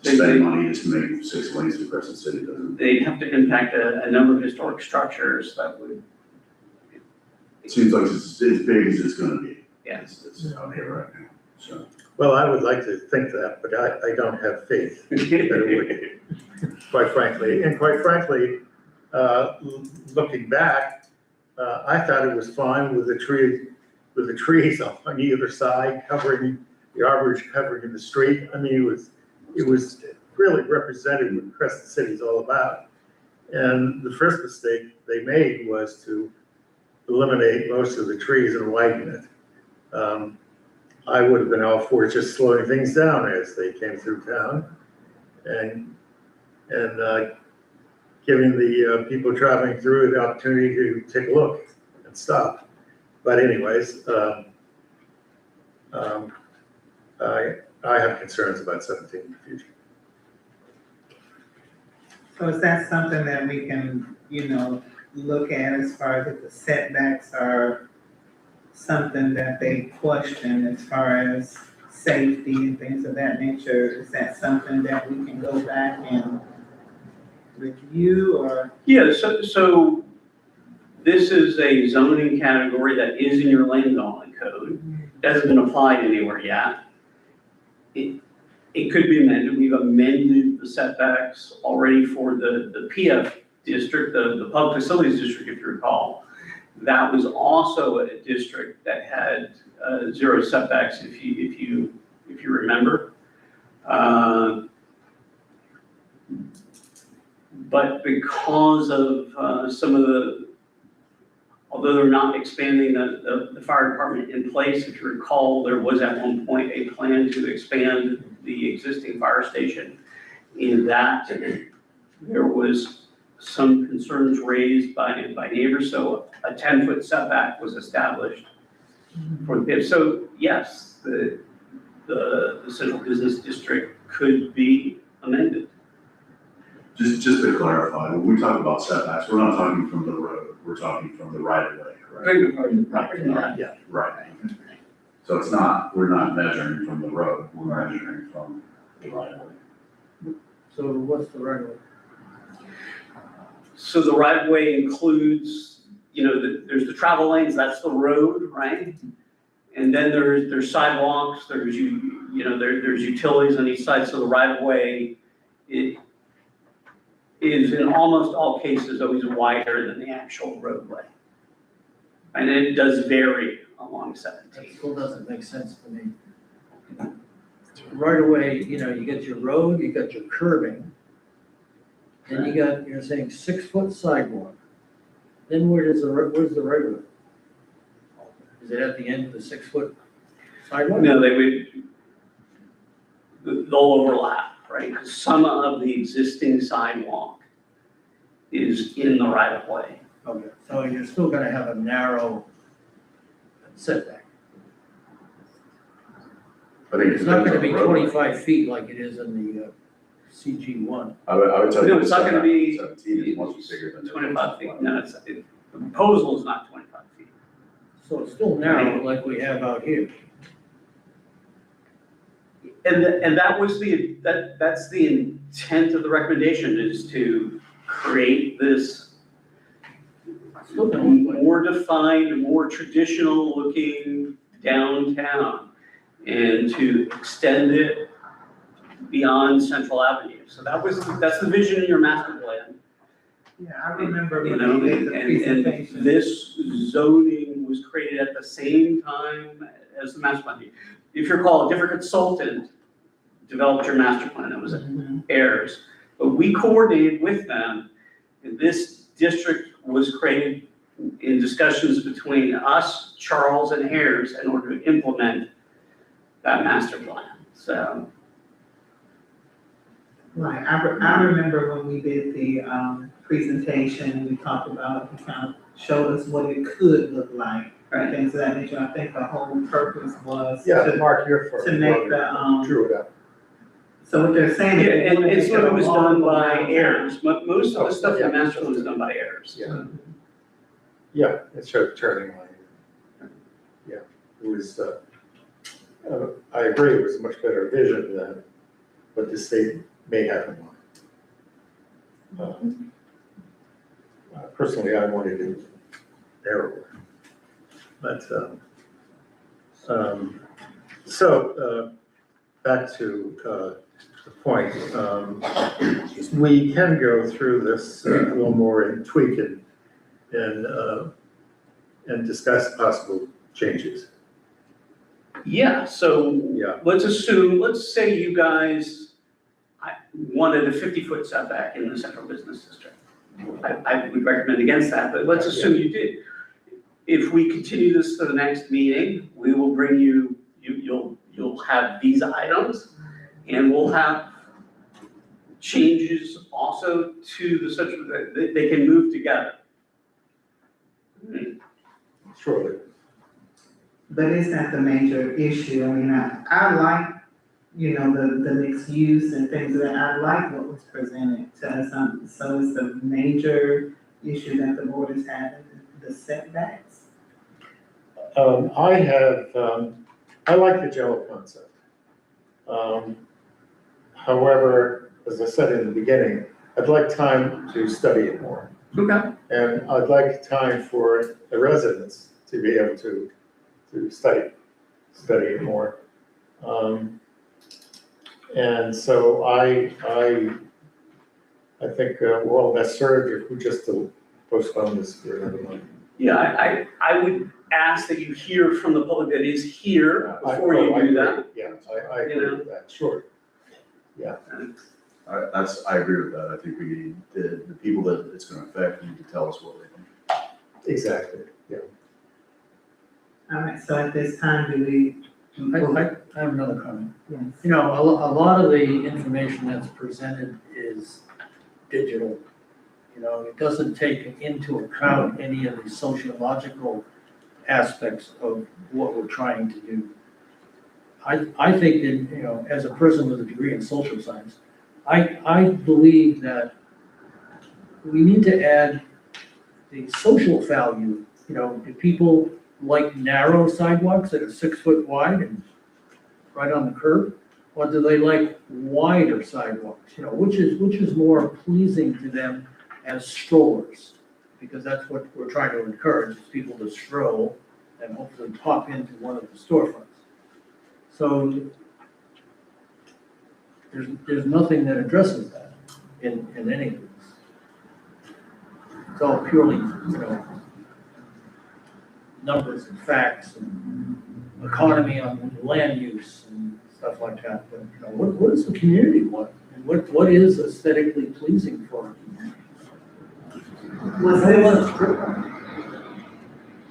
To spend money just to make 6 lanes to Crescent City doesn't. They'd have to impact a number of historic structures that would. It seems like it's as big as it's gonna be. Yeah. It's out here right now, so. Well, I would like to think that, but I don't have faith that it would, quite frankly. And quite frankly, looking back, I thought it was fine with the trees on either side covering the arborage covering the street. I mean, it was really represented what Crescent City is all about. And the first mistake they made was to eliminate most of the trees and widen it. I would have been all for just slowing things down as they came through town and giving the people traveling through the opportunity to take a look and stop. But anyways, I have concerns about 17 in the future. So is that something that we can, look at as far as if the setbacks are something that they question as far as safety and things of that nature? Is that something that we can go back and review or? Yeah, so this is a zoning category that is in your land development code, hasn't been applied anywhere yet. It could be amended. We've amended the setbacks already for the PF district, the public facilities district, if you recall. That was also a district that had 0 setbacks, if you remember. But because of some of although they're not expanding the fire department in place, if you recall, there was at one point a plan to expand the existing fire station. In that, there was some concerns raised by neighbors, so a 10-foot setback was established for the PIP. So yes, the central business district could be amended. Just to clarify, when we talk about setbacks, we're not talking from the road, we're talking from the right of way, correct? Yeah. Right. So we're not measuring from the road, we're measuring from the right of way. So what's the right of way? So the right of way includes, there's the travel lanes, that's the road, right? And then there's sidewalks, there's utilities on each side, so the right of way, it is in almost all cases always wider than the actual roadway. And it does vary along 17. That still doesn't make sense to me. Right away, you get your road, you got your curbing, then you're saying 6-foot sidewalk. Then where's the right of way? Is it at the end of the 6-foot sidewalk? No, they'll overlap, right? Because some of the existing sidewalk is in the right of way. Okay, so you're still gonna have a narrow setback. I think It's not gonna be depends on the roadway. 25 feet like it is in the CG one. I would tell you. No, it's not gonna be 17 is much bigger than. 25 feet, no, the proposal is not 25 feet. So it's still narrow like we have out here. And that was that's the intent of the recommendation, is to create this Still don't look like- more defined, more traditional looking downtown, and to extend it beyond Central Avenue. So that's the vision in your master plan. Yeah, I remember You when know, we did the and presentation. this zoning was created at the same time as the master plan. If you recall, a different consultant developed your master plan, it was Mhm. Ayers. But we coordinated with them, and this district was created in discussions between us, Charles, and Ayers in order to implement that master plan, so. Right, I remember when we did the, presentation, and we talked about, he kind of showed us what it could look like, Right. things of that nature. I think the whole purpose was Yeah, to, Mark, you're for. to make the, Drew it up. so what they're saying is. Yeah, they and wanna it's make what it was a done walkable by downtown. Ayers, but most of the stuff in Yeah. the master plan was done by Ayers. Yeah. Yeah, it showed turning lane. Yeah, it was, I agree, it was a much better vision than what the state may have in mind. Personally, I wanted it narrower. But, back to, the point, we can go through this a little more and tweak it and discuss possible changes. Yeah, so Yeah. let's say you guys wanted a 50-foot setback in the central business district. I would recommend against that, but let's assume you did. If we continue this to the next meeting, we will bring you'll have these items, and we'll have changes also to the central, they can move together. Surely. But is that the major issue? I mean, I like, you know, the mixed use and things of that. I like what was presented to us. So is the major issue that the board is having, the setbacks? I like the general concept. However, as I said in the beginning, I'd like time to study it more. Okay. And I'd like time for the residents to be able to study it more. And so I think we're all best served if we just postpone this for another month. Yeah, I would ask that you hear from the public that is here before you do that. Yeah, I agree with that, sure. I agree with that. I think we need, the people that it's gonna affect need to tell us what they think. Exactly, yeah. All right, so at this time, do we? I have another comment. Yes. You know, a lot of the information that's presented is digital. You know, it doesn't take into account any of the sociological aspects of what we're trying to do. I think that, you know, as a person with a degree in social science, I believe that we need to add the social value. You know, do people like narrow sidewalks that are 6 foot wide and right on the curb? Or do they like wider sidewalks? You know, which is more pleasing to them as strollers? Because that's what we're trying to encourage, is people to stroll and hopefully pop into one of the storefronts. So there's nothing that addresses that in any of this. It's all purely, you know, numbers and facts and economy on land use and stuff like that. But, you know, what does the community want? And what is aesthetically pleasing for them? Was this,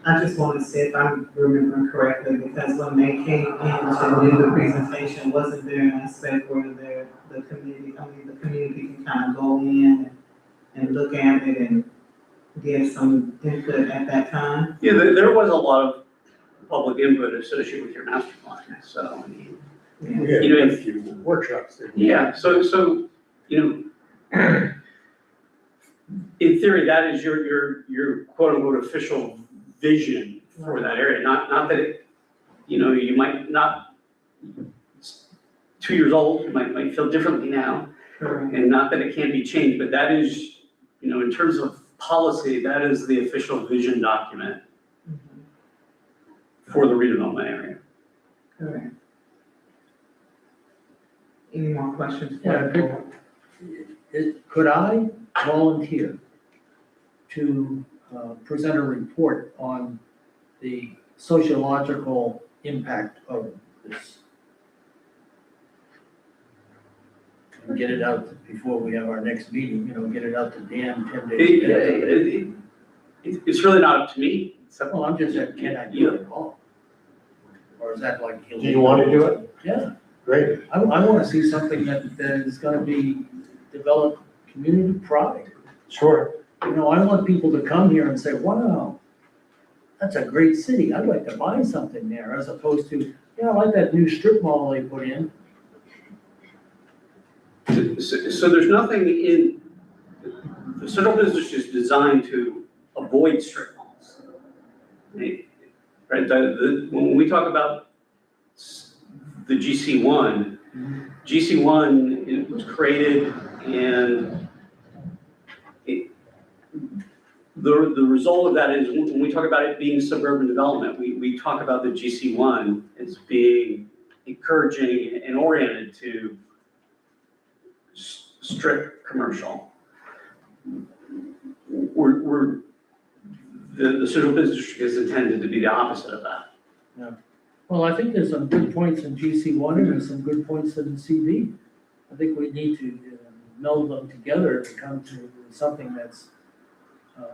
I just want to see if I'm remembering correctly, because when they came in to do the presentation, wasn't there an aspect where the community can kind of go in and look at it and give some input at that time? Yeah, there was a lot of public input associated with your master plan, so, I mean, We had You know, a few workshops. didn't we? yeah, so you know, in theory, that is your quote unquote official vision for that area. Not that it, you know, you might not, it's 2 years old, you might feel differently now. Correct. And not that it can't be changed, but that is, you know, in terms of policy, that is the official vision document for the redevelopment area. Correct. Any more questions? Yeah, could I volunteer to present a report on the sociological impact of this? And get it out before we have our next meeting, you know, get it out to Dan 10 days. ahead. It's really not up to me. Well, I'm just saying, can I do it at all? Or is that like illegal? Do you want to do it? Yeah, Great. I want to see something that is going to be develop community pride. Sure. You know, I want people to come here and say, wow, that's a great city. I'd like to buy something there, as opposed to, yeah, I like that new strip mall they put in. So there's nothing in, the central business is designed to avoid strip malls. Right, when we talk about the GC1, it was created and the result of that is when we talk about it being suburban development, we talk about the GC1 as being encouraging and oriented to strip commercial. The central business district is intended to be the opposite of that. Well, I think there's some good points in GC1 and there's some good points in CV. I think we need to meld them together to come to something that's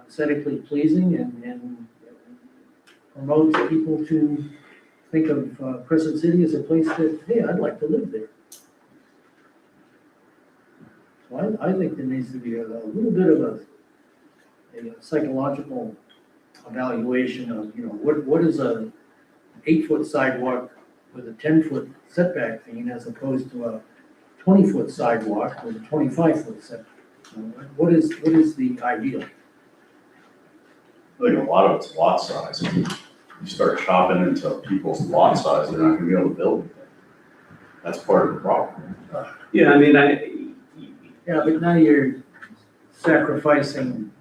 aesthetically pleasing and promotes people to think of Crescent City as a place that, hey, I'd like to live there. So I think there needs to be a little bit of a psychological evaluation of, you know, what is a 8-foot sidewalk with a 10-foot setback thing as opposed to a 20-foot sidewalk with a 25-foot setback. What is the ideal? I think a lot of it's lot size. You start chopping into people's lot size, they're not gonna be able to build anything. That's part of the problem. Yeah, I mean, Yeah, but now you're sacrificing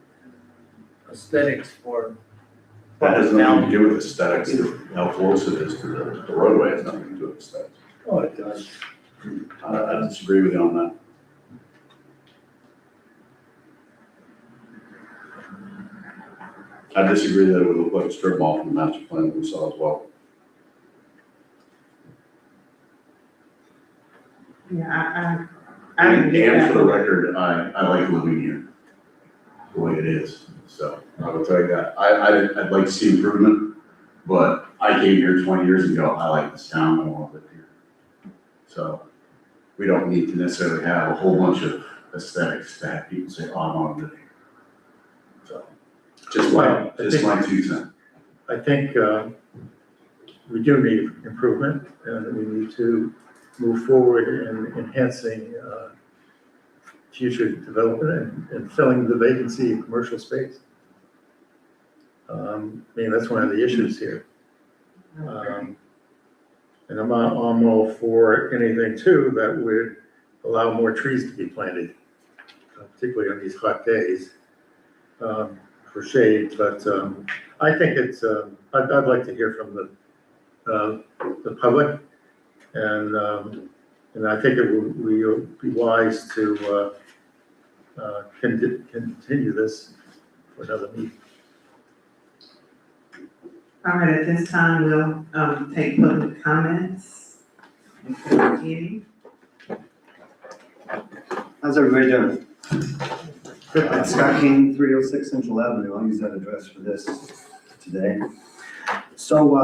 aesthetics for. That has nothing to do with aesthetics, how close it is to the roadway has nothing to do with aesthetics. Oh, it does. I disagree with you on that. I disagree that it would look like a strip mall from the master plan that we saw as well. Yeah, I And didn't get for the that. record, I like living here, the way it is, so I will tell you that. I'd like to see improvement, but I came here 20 years ago, I like this town, I want to live here. So we don't need to necessarily have a whole bunch of aesthetics to have people say, oh, I want to live here. So, just my 2 cents. I think we do need improvement, and we need to move forward in enhancing future development and filling the vacancy in commercial space. I mean, that's one of the issues here. And I'm all for anything too that would allow more trees to be planted, particularly on these hot days, for shade. But I think it's, I'd like to hear from the public, and I think we'll be wise to continue this for another meeting. All right, at this time, we'll take public comments. How's everybody doing? Scott King, 306 Central Avenue. I'll use that address for this today. So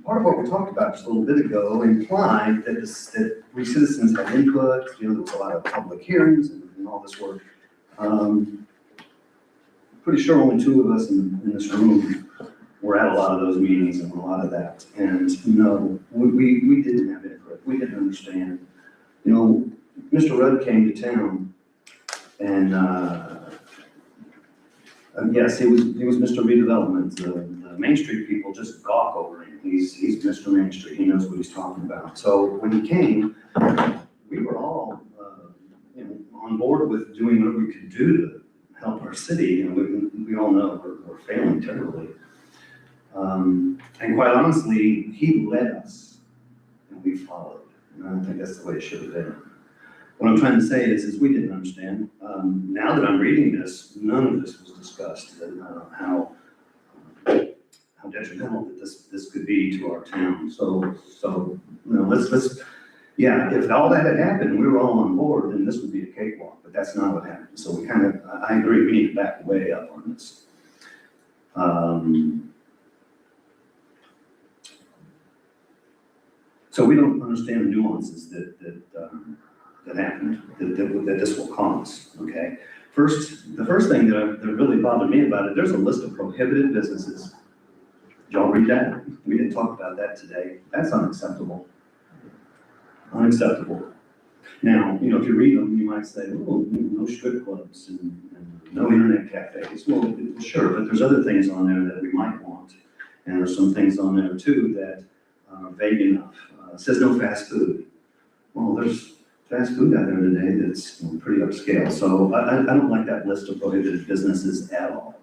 part of what we talked about just a little bit ago implied that we citizens had input, you know, there was a lot of public hearings and all this work. Pretty sure only 2 of us in this room were at a lot of those meetings and a lot of that. And, you know, we didn't have input. We didn't understand, you know, Mr. Rudd came to town and, yes, he was Mr. Redevelopment. The Main Street people just gawk over him. He's Mr. Main Street. He knows what he's talking about. So when he came, we were all, on board with doing what we could do to help our city. We all know we're failing terribly. And quite honestly, he led us and we followed. And I don't think that's the way it should have been. What I'm trying to say is we didn't understand. Now that I'm reading this, none of this was discussed, and how detrimental that this could be to our town. So let's yeah, if all that had happened, and we were all on board, then this would be a cakewalk. But that's not what happened. So I agree, we need to back way up on this. So we don't understand the nuances that happened, that this will cause, okay? The first thing that really bothered me about it, there's a list of prohibited businesses. Did y'all read that? We didn't talk about that today. That's unacceptable. Unacceptable. Now, if you read them, you might say, oh, no strip clubs and no internet cafes. Well, sure, but there's other things on there that we might want. And there's some things on there too that are vague enough. It says no fast food. Well, there's fast food out there today that's pretty upscale. So I don't like that list of prohibited businesses at all.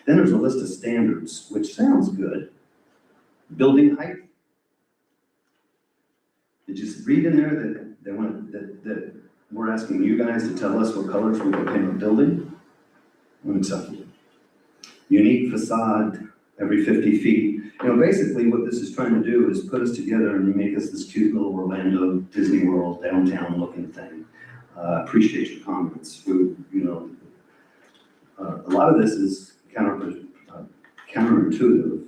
Then there's a list of standards, which sounds good. Building height. Did you read in there that we're asking you guys to tell us what colors we can paint a building? Unacceptable. Unique facade every 50 feet. Basically what this is trying to do is put us together and make us this cute little Orlando Disney World downtown looking thing. Appreciate your comments. A lot of this is counterintuitive.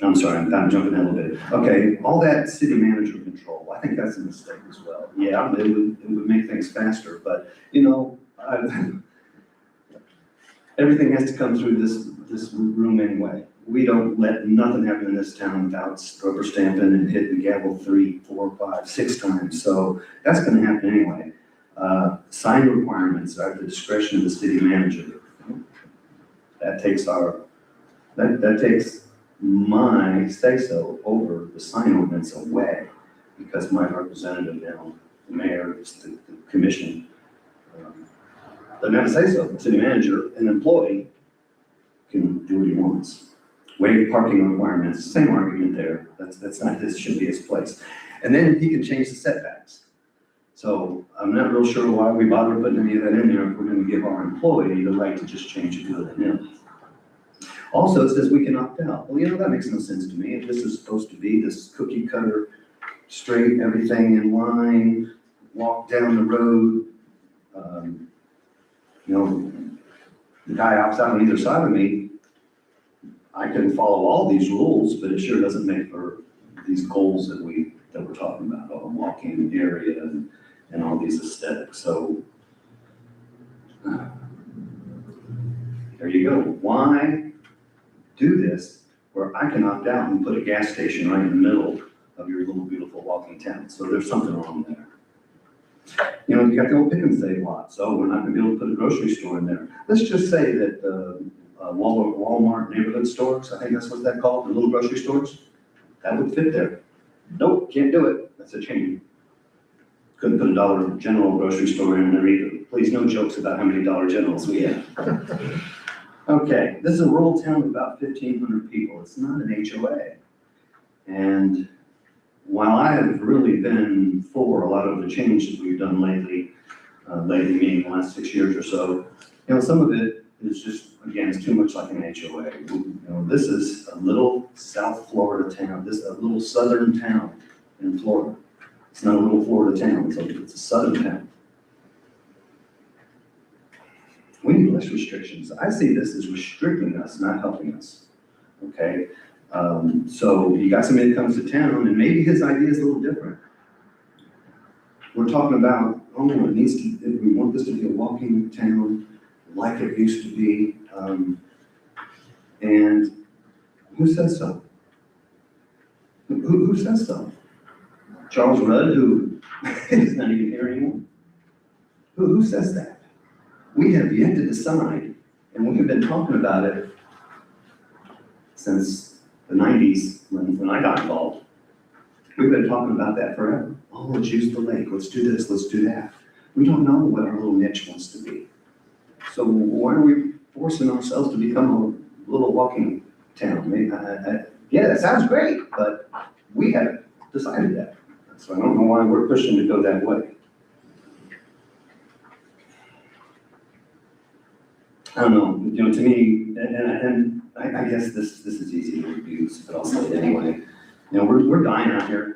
I'm sorry, I'm jumping in a little bit. Okay, all that city manager control, I think that's a mistake as well. Yeah, it would make things faster, but everything has to come through this room anyway. We don't let nothing happen in this town without rubber stamping and hitting gavel 3, 4, 5, 6 times. So that's going to happen anyway. Sign requirements are at the discretion of the city manager. That takes my say-so over the sign ordinance away, because my representative now, the mayor, the commission, doesn't have a say-so. The city manager, an employee, can do what he wants. Waive parking requirements, same argument there. This should be his place. And then he can change the setbacks. So I'm not real sure why we bother putting any of that in there if we're going to give our employee the right to just change it to an. Also, it says we can opt out. Well, that makes no sense to me. If this is supposed to be this cookie cutter, straight, everything in line, walk down the road, the guy opts out on either side of me, I can follow all these rules, but it sure doesn't make for these goals that we're talking about, a walking area and all these aesthetics. So there you go. Why do this where I can opt out and put a gas station right in the middle of your little beautiful walking town? So there's something wrong there. You got the old pick and save lot, so we're not gonna be able to put a grocery store in there. Let's just say that Walmart neighborhood stores, I think that's what they're called, the little grocery stores, that would fit there. Nope, can't do it, that's a chain. Couldn't put a Dollar General grocery store in there either. Please, no jokes about how many Dollar Generals we have. Okay, this is a rural town of about 1,500 people. It's not an HOA. And while I have really been for a lot of the changes we've done lately meaning the last 6 years or so, some of it is just, again, it's too much like an HOA. This is a little South Florida town. This is a little southern town in Florida. It's not a little Florida town, it's a southern town. We need less restrictions. I see this as restricting us, not helping us, okay? So you got somebody that comes to town and maybe his idea is a little different. We're talking about, we want this to be a walking town like it used to be. And who says so? Who says so? Charles Rudd, who is not even here anymore? Who says that? We have yet to decide, and we have been talking about it since the 90s, when I got involved. We've been talking about that forever. Oh, let's use the lake, let's do this, let's do that. We don't know what our little niche wants to be. So why are we forcing ourselves to become a little walking town? Yeah, that sounds great, but we haven't decided that. So I don't know why we're pushing to go that way. I don't know, to me, and I guess this is easy to abuse, but I'll say it anyway. We're dying out here.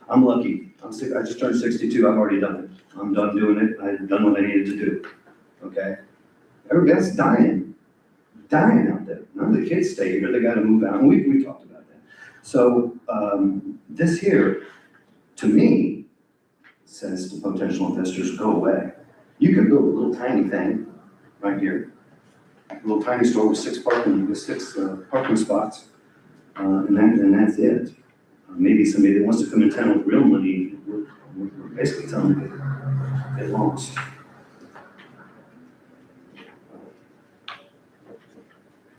I'm lucky. I just turned 62. I've already done it. I'm done doing it. I've done what I needed to do. Okay? Everybody else is dying out there. None of the kids stay here. They got to move out. And we talked about that. So this here, to me, says to potential investors, go away. You can build a little tiny thing right here. A little tiny store with six parking spots. And that's it. Maybe somebody that wants to come in town with real money, we're basically telling them they lost.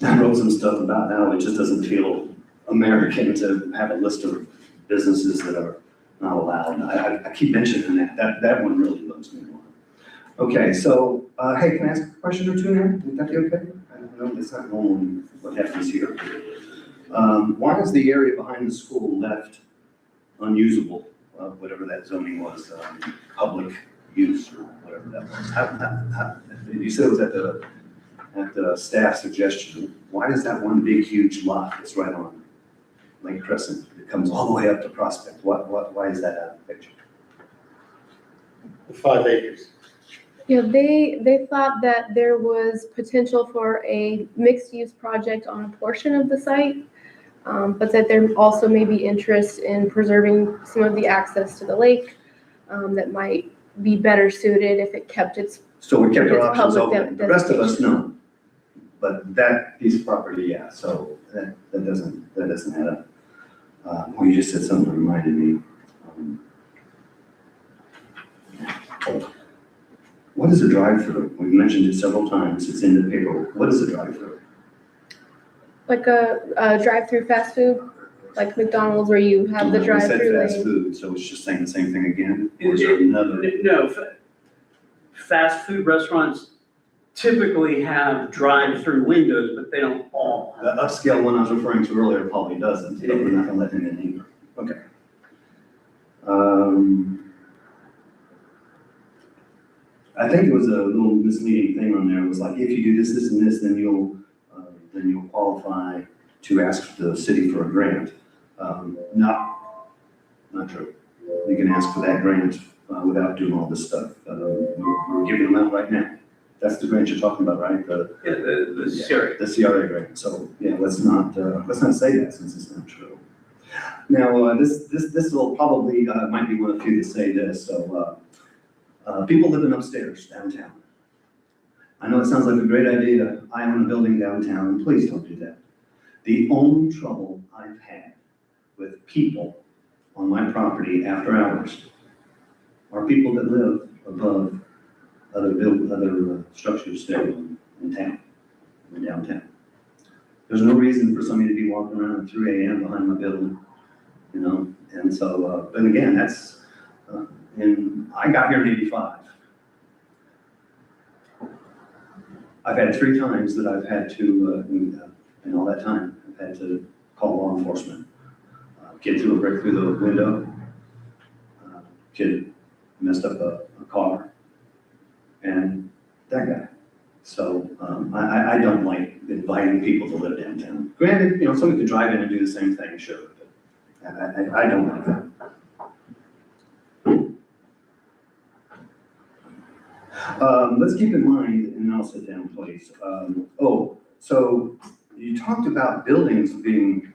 I wrote some stuff about how it just doesn't feel American to have a list of businesses that are not allowed. I keep mentioning that one really bugs me more. Okay, so, hey, can I ask a question or two now? Would that be okay? I don't know, that's not normally what happens here. Why is the area behind the school left unusable, whatever that zoning was, public use or whatever that was? You said it was at the staff suggestion. Why is that one big, huge lot that's right on Lake Crescent? It comes all the way up to Prospect. Why is that out of the picture? 5 acres. Yeah, they thought that there was potential for a mixed-use project on a portion of the site, but that there also may be interest in preserving some of the access to the lake that might be better suited if it kept its. So we kept our It's options public open. The rest of us, designation. no. But that piece of property, yeah, so that doesn't add up. Well, you just said something that reminded me. What is a drive-through? We've mentioned it several times. It's in the paper. What is a drive-through? Like a drive-through fast food, like McDonald's where you have the We said drive-through fast lane. food, so it's just saying the same thing again? Or is there another? No, fast food restaurants typically have drive-through windows, but they don't all. The upscale one I was referring to earlier probably doesn't, but we're not gonna let him in either. Okay. I think it was a little misleading thing on there. It was like, if you do this, this, and this, then you'll qualify to ask the city for a grant. Not true. You can ask for that grant without doing all this stuff. We're giving them out right now. That's the grant you're talking about, right? The CRA. The CRA grant. So yeah, let's not say that since it's not true. Now this will probably might be one of few to say this. So people living upstairs downtown. I know it sounds like a great idea. I own a building downtown. Please don't do that. The only trouble I've had with people on my property after hours are people that live above other structures there in town, in downtown. There's no reason for somebody to be walking around at 3 a.m. behind my building, and so, but again, that's, and I got here in '85. I've had 3 times that I've had to, in all that time, I've had to call law enforcement. Kid threw a brick through the window. Kid messed up a car. And that guy. So I don't like inviting people to live downtown. Granted, somebody could drive in and do the same thing, sure, but I don't like that. Let's keep in mind, and I'll sit down, please. So you talked about buildings being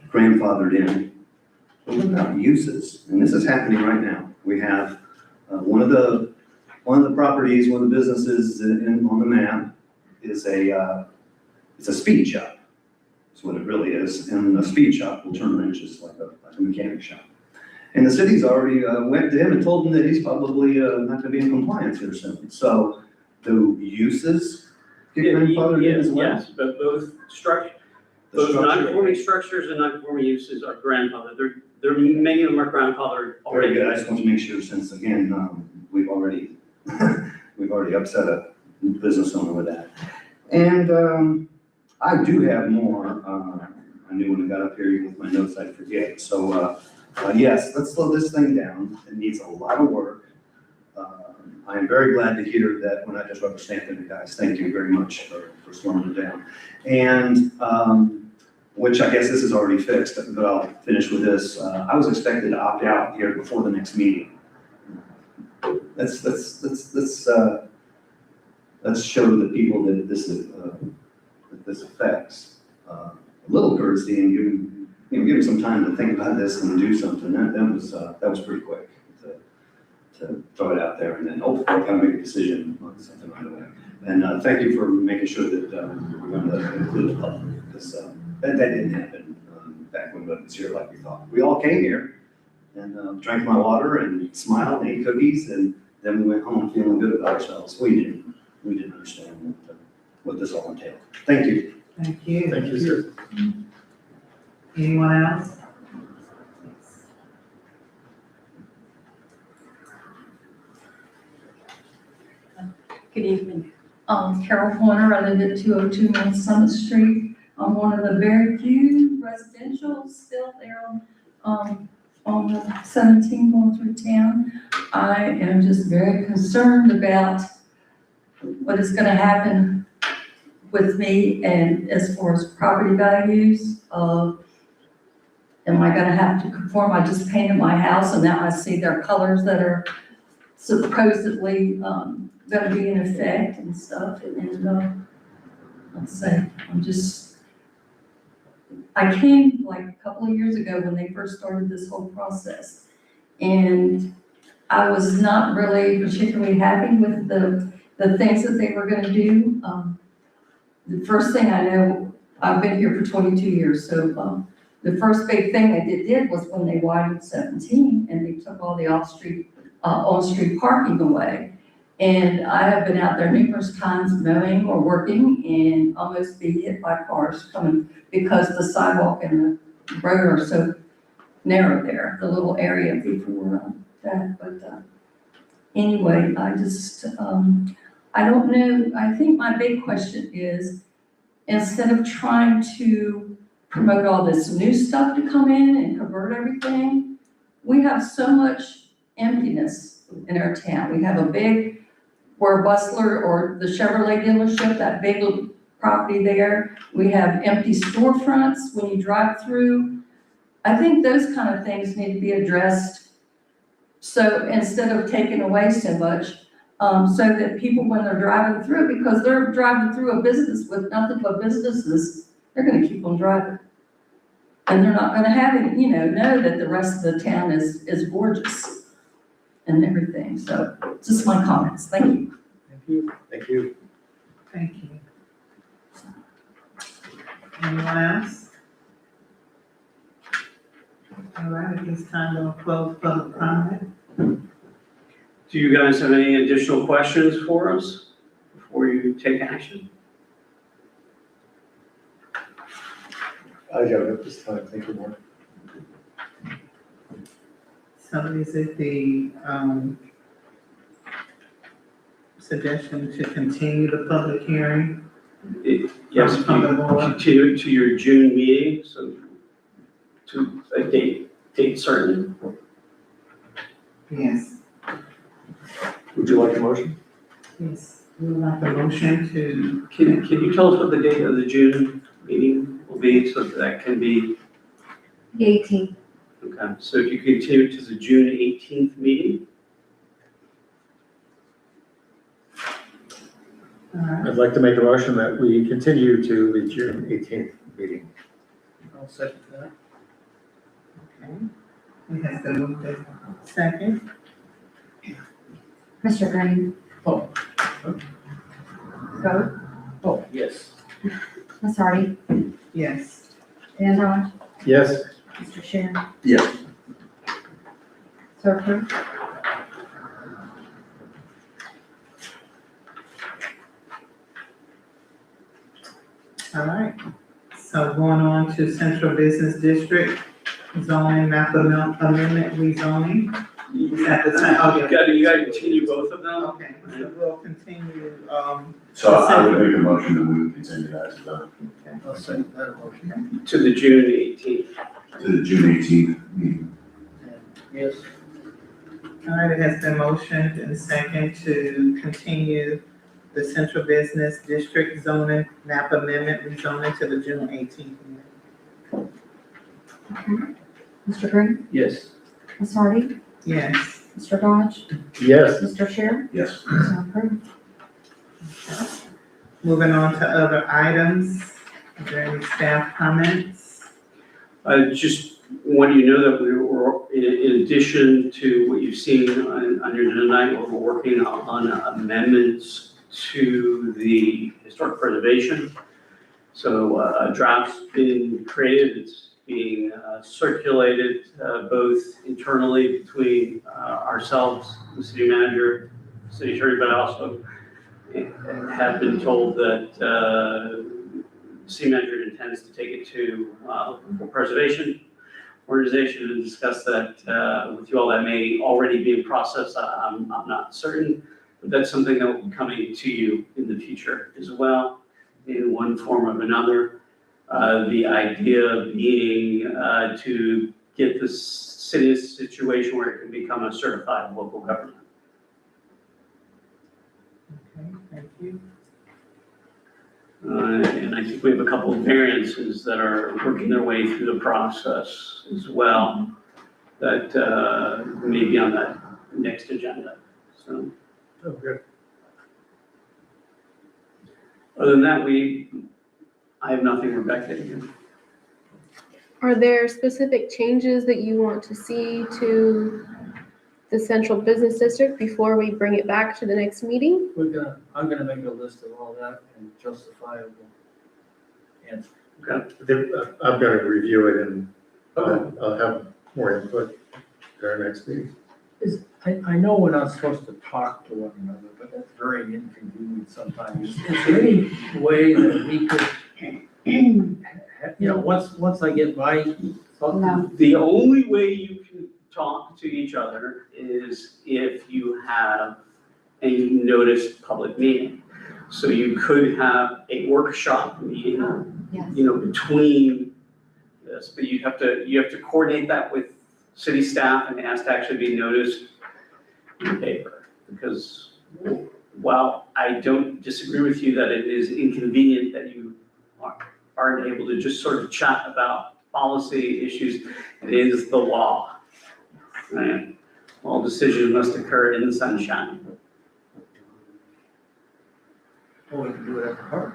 grandfathered in. What about uses? And this is happening right now. We have one of the properties, one of the businesses on the map is it's a speed shop. That's what it really is. And a speed shop will turn wrenches like a mechanic shop. And the city's already went to him and told him that he's probably not gonna be in compliance here soon. So the uses get grandfathered in as well? Yes, but both The both structure- non-conforming structures and non-conforming uses are grandfathered. Many of them are grandfathered Very already. good. I just want to make sure since again, we've already, we've already upset a business owner with that. And I do have more. I knew when I got up here with my notes, I'd forget. So yes, let's slow this thing down. It needs a lot of work. I am very glad to hear that we're not just rubber stamping it, guys. Thank you very much for slowing it down. And which I guess this is already fixed, but I'll finish with this. I was expected to opt out here before the next meeting. Let's show the people that this affects a little courtesy and give them some time to think about this and do something. That was pretty quick to throw it out there and then hopefully kind of make a decision on something right away. And thank you for making sure that we're going to include the public, because that didn't happen back when it was here like we thought. We all came here and drank my water and smiled and ate cookies, and then we went home feeling good about ourselves. We didn't understand what this all entailed. Thank you. Thank you. Thank you, sir. Anyone else? Good evening. Carol Horner, I live at 202 North Summit Street. I'm one of the very few residential still there on the 17 going through town. I am just very concerned about what is gonna happen with me and as far as property values. Am I gonna have to conform? I just painted my house and now I see their colors that are supposedly, gonna be in effect and stuff, and, let's say, I came like a couple of years ago when they first started this whole process, and I was not really particularly happy with the things that they were gonna do. The first thing I know, I've been here for 22 years, so, the first big thing they did was when they widened 17, and they took all the on-street parking away. And I have been out there numerous times mowing or working and almost be hit by cars coming because the sidewalk and the road are so narrow there, the little area before that. But anyway, I just, I don't know. I think my big question is, instead of trying to promote all this new stuff to come in and convert everything, we have so much emptiness in our town. We have a big, where Bustler or the Chevrolet dealership, that big property there. We have empty storefronts when you drive through. I think those kind of things need to be addressed. So instead of taking away so much, so that people, when they're driving through, because they're driving through a business with nothing but businesses, they're gonna keep on driving. And they're not gonna have any, know that the rest of the town is gorgeous and everything. So just my comments. Thank you. Thank you. Thank you. Thank you. Anyone else? All right, at this time, we'll close public comment. Do you guys have any additional questions for us before you take action? I got it at this time. Thank you, Mark. So is it the, suggestion to continue the public hearing? Yes, From the board? continue to your June meeting, so to a date certain. Yes, Would you like a motion? yes. We would like a motion to, Can you tell us what the date of the June meeting will be so that can be, The 18th. okay, so if you continue to the June 18th meeting? all right, I'd like to make a motion that we continue to the June 18th meeting. I'll second that. okay. We have to move the second. Mr. Green? Oh. Vote. Oh, yes. Ms. Hardy? Yes. Dan Dodge, Yes. Mr. Sharon. Yes. So approved. All right, so going on to Central Business District zoning map amendment rezoning. Is that the time? Oh, yeah. You gotta continue both of them. Okay, so we'll continue, So I would make a motion that we would continue that I'll second that motion. To the June 18th. to the June 18th meeting. Yes, all right, it has been motioned and second to continue the Central Business District zoning map amendment rezoning to the June 18th meeting. Mr. Green, yes. Ms. Hardy, Yes. Mr. Dodge, Yes. Mr. Sharon. Yes. So approved. Moving on to other items, are there any staff comments? I just want you to know that we were, in addition to what you've seen on your tonight, we're working on amendments to the historic preservation. So a draft's been created, it's being circulated both internally between ourselves, the city manager, city attorney, but also have been told that city manager intends to take it to for preservation organization and discuss that with you all. That may already be in process, I'm not certain, but that's something that will be coming to you in the future as well, in one form or another. The idea being to get the city's situation where it can become a certified local government. Okay, thank you. And I think we have a couple of variances that are working their way through the process as well, that may be on that next agenda, so. Okay. Other than that, I have nothing, Rebecca. Are there specific changes that you want to see to the central business district before we bring it back to the next meeting? I'm gonna make a list of all that and justifiable answer. I'm gonna review it and I'll have more input at our next meeting. I know we're not supposed to talk to one another, but that's very inconvenient sometimes. Is there any way that we could, once I get my thought? No. The only way you can talk to each other is if you have a noticed public meeting. So you could have a workshop meeting, Yes. between this, but you have to coordinate that with city staff and it has to actually be noticed in the paper. Because while I don't disagree with you that it is inconvenient that you aren't able to just sort of chat about policy issues, it is the law. Right? All decisions must occur in the sunshine. Oh, we can do it at the park.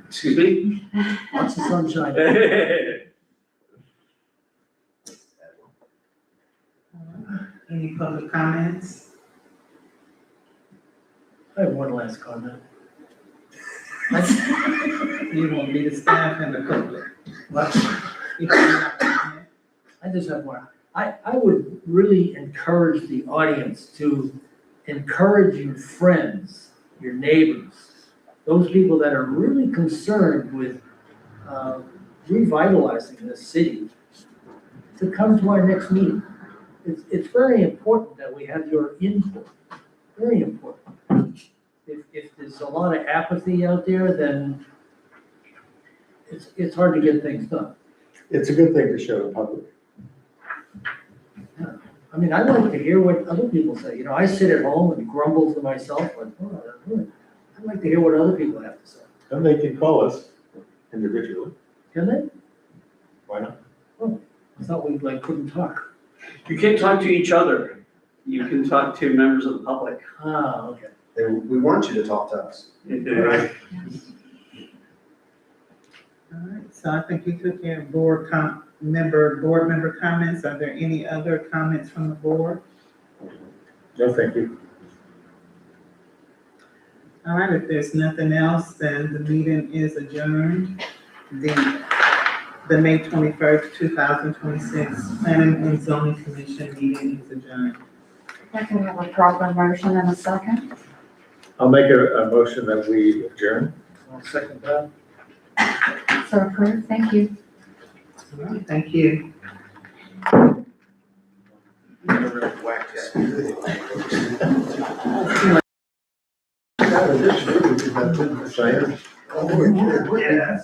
Excuse me? Lots of sunshine. Any public comments? I have one last comment. You want me to staff and the public? What? If you're not comment. I just have one. I would really encourage the audience to encourage your friends, your neighbors, those people that are really concerned with revitalizing this city, to come to our next meeting. It's very important that we have your input, very important. If there's a lot of apathy out there, then it's hard to get things done. It's a good thing to show the public. I mean, I like to hear what other people say. I sit at home and grumble to myself, but I'd like to hear what other people have to say. And they can call us individually. Can they? Why not? I thought we couldn't talk. You can't talk to each other. You can talk to members of the public. Ah, okay. We want you to talk to us. Right. All right, so I think you took your board member comments. Are there any other comments from the board? No, thank you. All right, if there's nothing else, then the meeting is adjourned. The The May 21st, 2026 Planning and Zoning Commission meeting is adjourned. I can have a proper motion in a second. I'll make a motion that we adjourn. I'll second that. So approved, thank you. All right, thank you. Yeah.